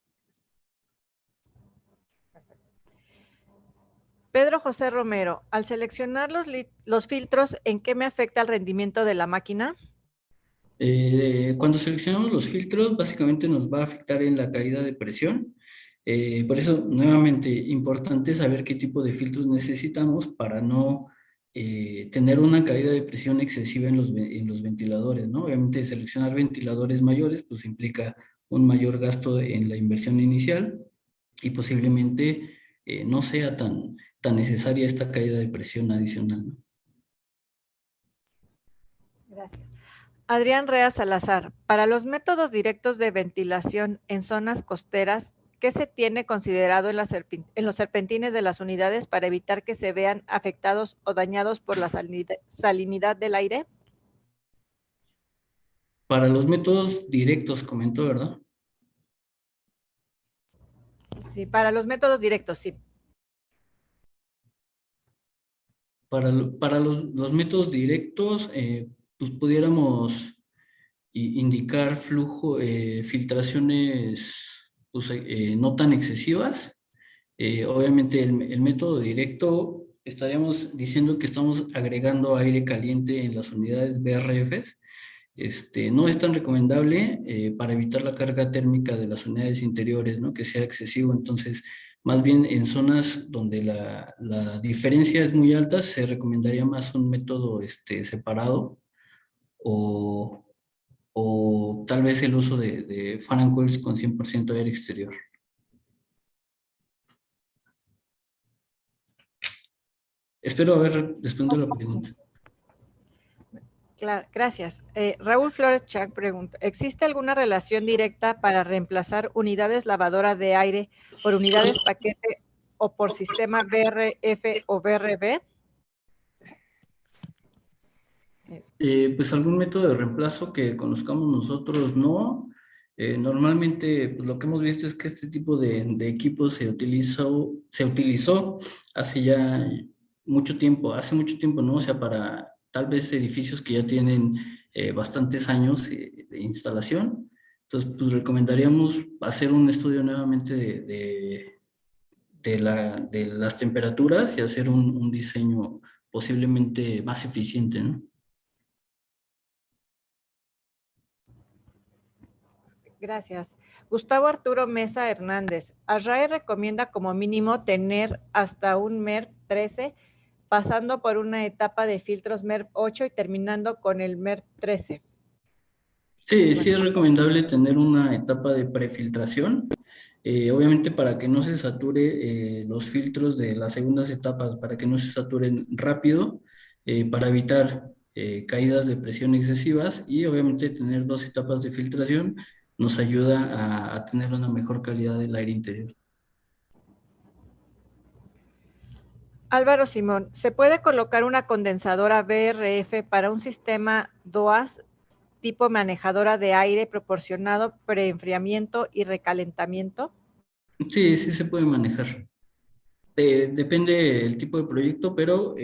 Pedro José Romero, al seleccionar los filtros, ¿en qué me afecta el rendimiento de la máquina? Cuando seleccionamos los filtros, básicamente nos va a afectar en la caída de presión. Por eso, nuevamente, importante saber qué tipo de filtros necesitamos para no tener una caída de presión excesiva en los ventiladores, ¿no? Obviamente, seleccionar ventiladores mayores, pues implica un mayor gasto en la inversión inicial y posiblemente no sea tan necesaria esta caída de presión adicional, ¿no? Gracias. Adrián Rea Salazar, para los métodos directos de ventilación en zonas costeras, ¿qué se tiene considerado en los serpentines de las unidades para evitar que se vean afectados o dañados por la salinidad del aire? Para los métodos directos, comentó, ¿verdad? Sí, para los métodos directos, sí. Para los métodos directos, pues pudiéramos indicar filtraciones pues, no tan excesivas. Obviamente el método directo, estaríamos diciendo que estamos agregando aire caliente en las unidades BRFs. No es tan recomendable para evitar la carga térmica de las unidades interiores, ¿no? Que sea excesivo. Entonces, más bien en zonas donde la diferencia es muy alta, se recomendaría más un método separado o tal vez el uso de fan and coils con 100% aire exterior. Espero haber respondido la pregunta. Claro, gracias. Raúl Flores Chac pregunta, ¿existe alguna relación directa para reemplazar unidades lavadoras de aire por unidades paquete o por sistema BRF o BRB? Pues algún método de reemplazo que conozcamos nosotros, no. Normalmente pues, lo que hemos visto es que este tipo de equipos se utilizó hace ya mucho tiempo, ¿no? O sea, para tal vez edificios que ya tienen bastantes años de instalación. Entonces, pues recomendaríamos hacer un estudio nuevamente de las temperaturas y hacer un diseño posiblemente más eficiente, ¿no? Gracias. Gustavo Arturo Mesa Hernández. Arrae recomienda como mínimo tener hasta un MERP 13, pasando por una etapa de filtros MERP 8 y terminando con el MERP 13. Sí, sí es recomendable tener una etapa de prefiltración, obviamente para que no se sature los filtros de las segundas etapas, para que no se saturen rápido, para evitar caídas de presión excesivas y obviamente tener 2 etapas de filtración nos ayuda a tener una mejor calidad del aire interior. Álvaro Simón, ¿se puede colocar una condensadora BRF para un sistema DOAS tipo manejadora de aire proporcionado preenfriamiento y recalentamiento? Sí, sí se puede manejar. Depende del tipo de proyecto, pero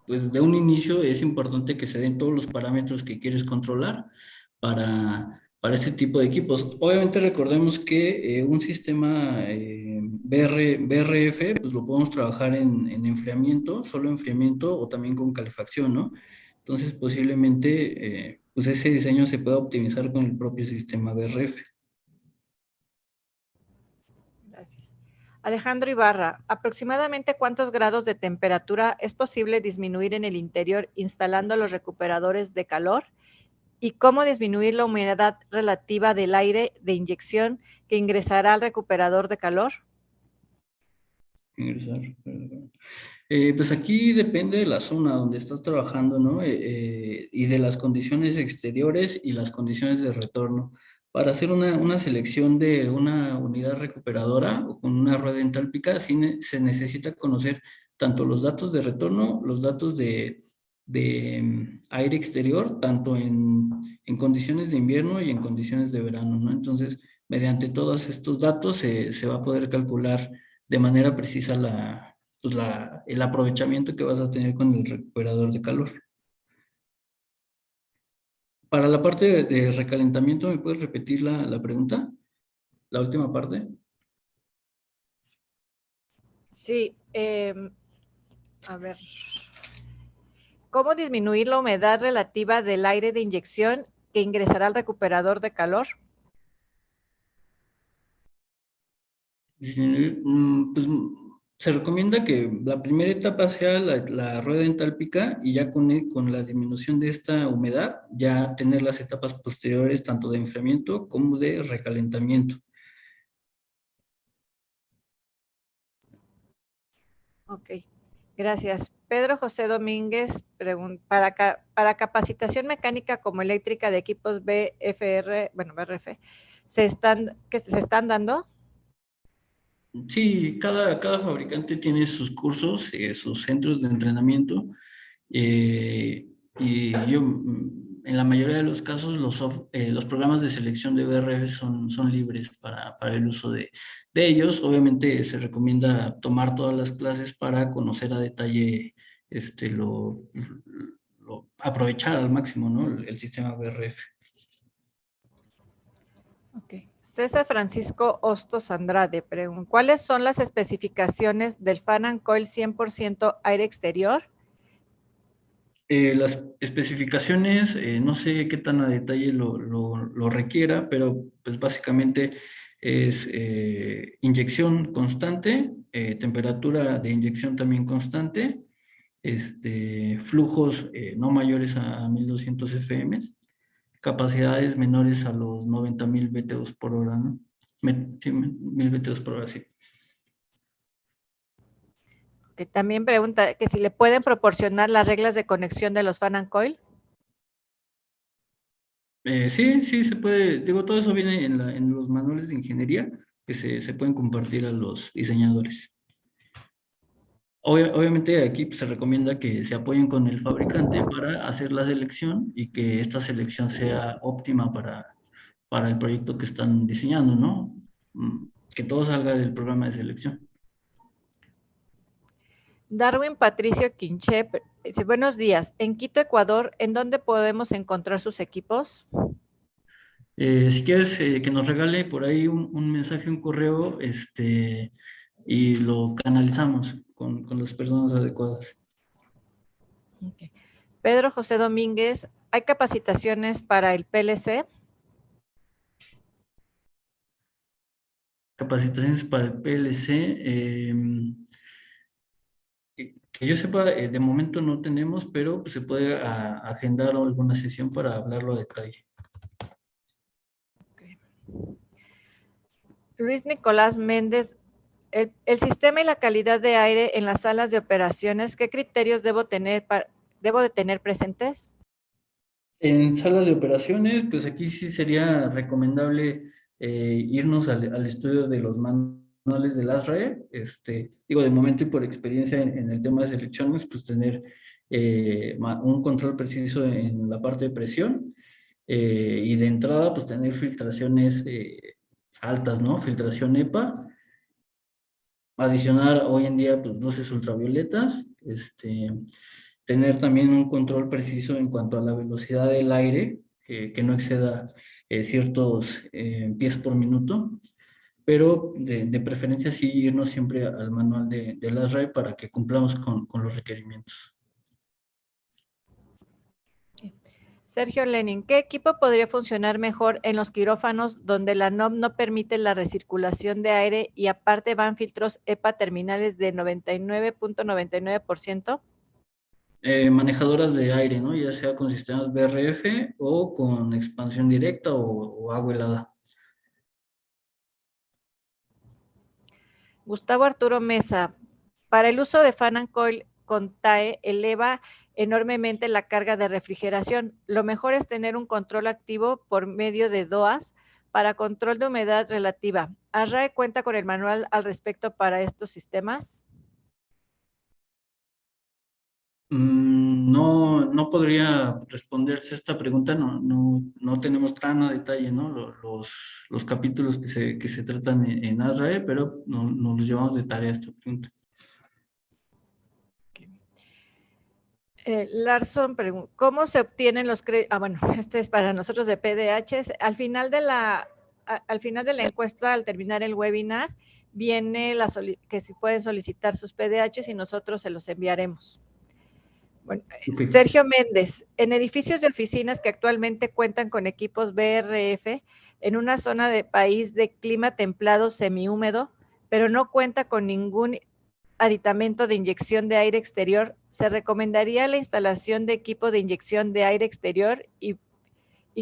pues de un inicio es importante que se den todos los parámetros que quieres controlar para este tipo de equipos. Obviamente recordemos que un sistema BRF pues lo podemos trabajar en enfriamiento, solo enfriamiento o también con calefacción, ¿no? Entonces posiblemente pues ese diseño se pueda optimizar con el propio sistema BRF. Gracias. Alejandro Ibarra, ¿aproximadamente cuántos grados de temperatura es posible disminuir en el interior instalando los recuperadores de calor? ¿Y cómo disminuir la humedad relativa del aire de inyección que ingresará al recuperador de calor? Ingresar. Pues aquí depende de la zona donde estás trabajando, ¿no? Y de las condiciones exteriores y las condiciones de retorno. Para hacer una selección de una unidad recuperadora o con una rueda entálpica, sí se necesita conocer tanto los datos de retorno, los datos de aire exterior, tanto en condiciones de invierno y en condiciones de verano, ¿no? Entonces, mediante todos estos datos se va a poder calcular de manera precisa el aprovechamiento que vas a tener con el recuperador de calor. Para la parte de recalentamiento, ¿me puedes repetir la pregunta? La última parte. Sí, a ver. ¿Cómo disminuir la humedad relativa del aire de inyección que ingresará al recuperador de calor? Pues se recomienda que la primera etapa sea la rueda entálpica y ya con la disminución de esta humedad, ya tener las etapas posteriores tanto de enfriamiento como de recalentamiento. Ok, gracias. Pedro José Domínguez, para capacitación mecánica como eléctrica de equipos BRF, ¿se están dando? Sí, cada fabricante tiene sus cursos, sus centros de entrenamiento, y yo, en la mayoría de los casos, los programas de selección de BRF son libres para el uso de ellos. Obviamente se recomienda tomar todas las clases para conocer a detalle aprovechar al máximo, ¿no? El sistema BRF. Okay. César Francisco Hostos Andrade pregunta, ¿cuáles son las especificaciones del fan and coil 100% aire exterior? Las especificaciones, no sé qué tan a detalle lo requiera, pero pues básicamente es inyección constante, temperatura de inyección también constante, flujos no mayores a 1200 FM, capacidades menores a los 90,000 BTUs por hora, ¿no? Sí, 1000 BTUs por hora, sí. Que también pregunta que si le pueden proporcionar las reglas de conexión de los fan and coil. Sí, sí, se puede. Digo, todo eso viene en los manuales de ingeniería que se pueden compartir a los diseñadores. Obviamente aquí pues, se recomienda que se apoyen con el fabricante para hacer la selección y que esta selección sea óptima para el proyecto que están diseñando, ¿no? Que todo salga del programa de selección. Darwin Patricio Quinche dice, buenos días, en Quito, Ecuador, ¿en dónde podemos encontrar sus equipos? Si quieres que nos regale por ahí un mensaje, un correo, y lo canalizamos con las personas adecuadas. Ok. Pedro José Domínguez, ¿hay capacitaciones para el PLC? Capacitaciones para el PLC. Que yo sepa, de momento no tenemos, pero pues, se puede agendar alguna sesión para hablarlo a detalle. Okay. Luis Nicolás Méndez, el sistema y la calidad de aire en las salas de operaciones, ¿qué criterios debo de tener presentes? En salas de operaciones, pues aquí sí sería recomendable irnos al estudio de los manuales del ASRAE. Digo, de momento y por experiencia en el tema de selecciones, pues tener un control preciso en la parte de presión y de entrada, pues tener filtraciones altas, ¿no? Filtración EPA. Adicionar hoy en día, pues luces ultravioletas. Tener también un control preciso en cuanto a la velocidad del aire, que no exceda ciertos pies por minuto, pero de preferencia sí irnos siempre al manual de la RAE para que cumplamos con los requerimientos. Sergio Lenin, ¿qué equipo podría funcionar mejor en los quirófanos donde la NOM no permite la recirculación de aire y aparte van filtros EPA terminales de 99.99%? Manejadoras de aire, ¿no? Ya sea con sistemas BRF o con expansión directa o agua helada. Gustavo Arturo Mesa, para el uso de fan and coil con TAE eleva enormemente la carga de refrigeración. Lo mejor es tener un control activo por medio de DOAS para control de humedad relativa. ¿ASRAE cuenta con el manual al respecto para estos sistemas? No podría responderse esta pregunta, no tenemos tan a detalle, ¿no? Los capítulos que se tratan en ASRAE, pero nos los llevamos de tarea esta pregunta. Larson pregunta, ¿cómo se obtienen los créditos? Bueno, este es para nosotros de PDH. Al final de la encuesta, al terminar el webinar, viene que si pueden solicitar sus PDHs y nosotros se los enviaremos. Bueno, okay. Sergio Méndez, en edificios de oficinas que actualmente cuentan con equipos BRF en una zona de país de clima templado semihúmedo, pero no cuenta con ningún aditamento de inyección de aire exterior, ¿se recomendaría la instalación de equipo de inyección de aire exterior y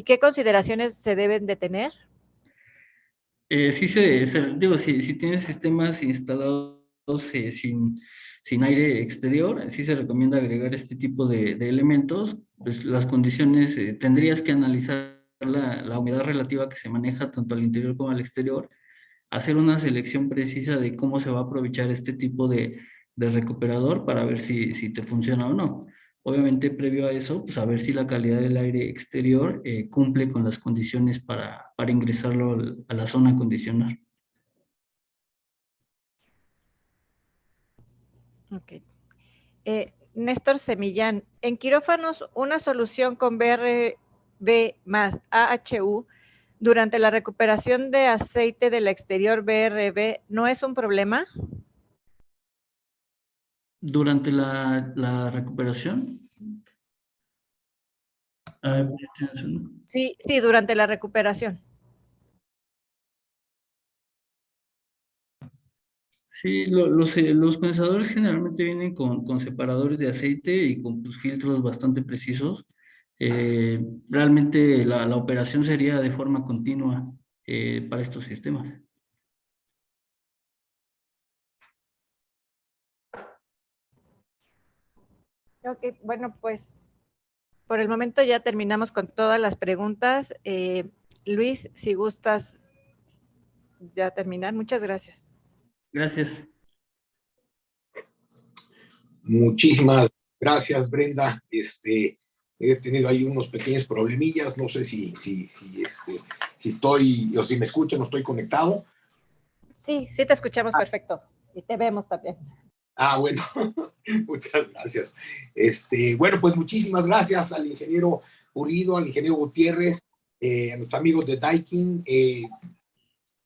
qué consideraciones se deben de tener? Sí, digo, si tienes sistemas instalados sin aire exterior, sí se recomienda agregar este tipo de elementos. Pues las condiciones, tendrías que analizar la humedad relativa que se maneja tanto al interior como al exterior, hacer una selección precisa de cómo se va a aprovechar este tipo de recuperador para ver si te funciona o no. Obviamente, previo a eso, pues a ver si la calidad del aire exterior cumple con las condiciones para ingresarlo a la zona a condicionar. Ok. Néstor Semillán, en quirófanos, una solución con BRB más AHU durante la recuperación de aceite del exterior BRB, ¿no es un problema? Durante la recuperación. Sí, durante la recuperación. Sí, los condensadores generalmente vienen con separadores de aceite y con pues, filtros bastante precisos. Realmente la operación sería de forma continua para estos sistemas. Ok, bueno, pues por el momento ya terminamos con todas las preguntas. Luis, si gustas ya terminar, muchas gracias. Gracias. Muchísimas gracias, Brenda. He tenido ahí unos pequeños problemillas, no sé si estoy, o si me escuchan, no estoy conectado. Sí, te escuchamos perfecto y te vemos también. Bueno, muchas gracias. Bueno, pues muchísimas gracias al ingeniero Pulido, al ingeniero Gutiérrez, a nuestros amigos de Daikin.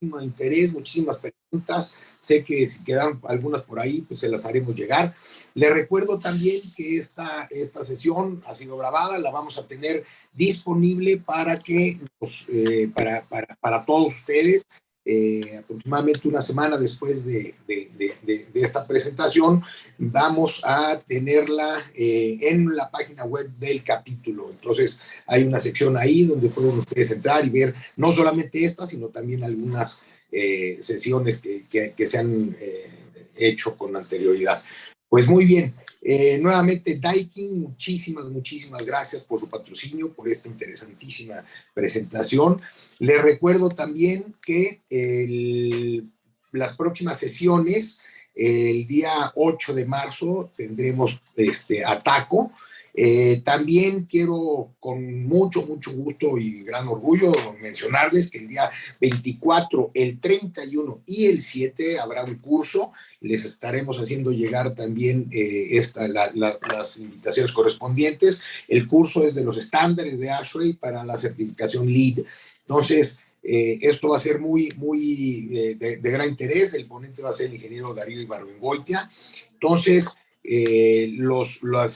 muchísimo interés, muchísimas preguntas. Sé que si quedan algunas por ahí, pues se las haremos llegar. Les recuerdo también que esta sesión ha sido grabada, la vamos a tener disponible para que para todos ustedes. Aproximadamente una semana después de esta presentación, vamos a tenerla en la página web del capítulo. Entonces, hay una sección ahí donde pueden ustedes entrar y ver no solamente esta, sino también algunas sesiones que se han hecho con anterioridad. Pues muy bien. Nuevamente, Daikin, muchísimas gracias por su patrocinio, por esta interesantísima presentación. Les recuerdo también que las próximas sesiones, el día 8 de marzo, tendremos Ataco. También quiero con mucho gusto y gran orgullo mencionarles que el día 24, el 31 y el 7 habrá un curso. Les estaremos haciendo llegar también las invitaciones correspondientes. El curso es de los estándares de ASHRAE para la certificación LEED. Entonces, esto va a ser muy de gran interés. El ponente va a ser el ingeniero Darío Ibarbengoitia. Entonces,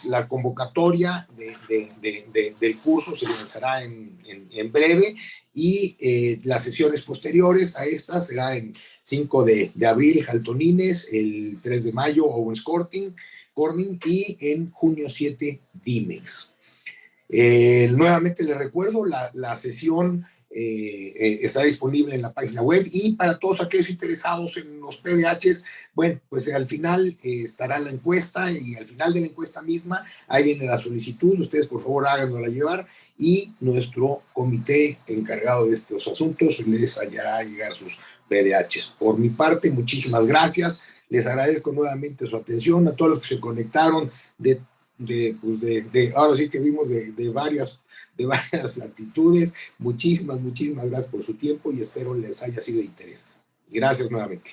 la convocatoria del curso se lanzará en breve y las sesiones posteriores a estas será en 5 de abril Jaltonines, el 3 de mayo Owens Corning y en junio 7 Dimex. Nuevamente les recuerdo, la sesión está disponible en la página web, y para todos aquellos interesados en los PDHs, bueno, pues al final estará la encuesta, y al final de la encuesta misma, ahí viene la solicitud. Ustedes por favor háganosla llevar y nuestro comité encargado de estos asuntos les hará llegar sus PDHs. Por mi parte, muchísimas gracias. Les agradezco nuevamente su atención, a todos los que se conectaron ahora sí que vimos de varias actitudes. Muchísimas gracias por su tiempo y espero les haya sido de interés. Gracias nuevamente.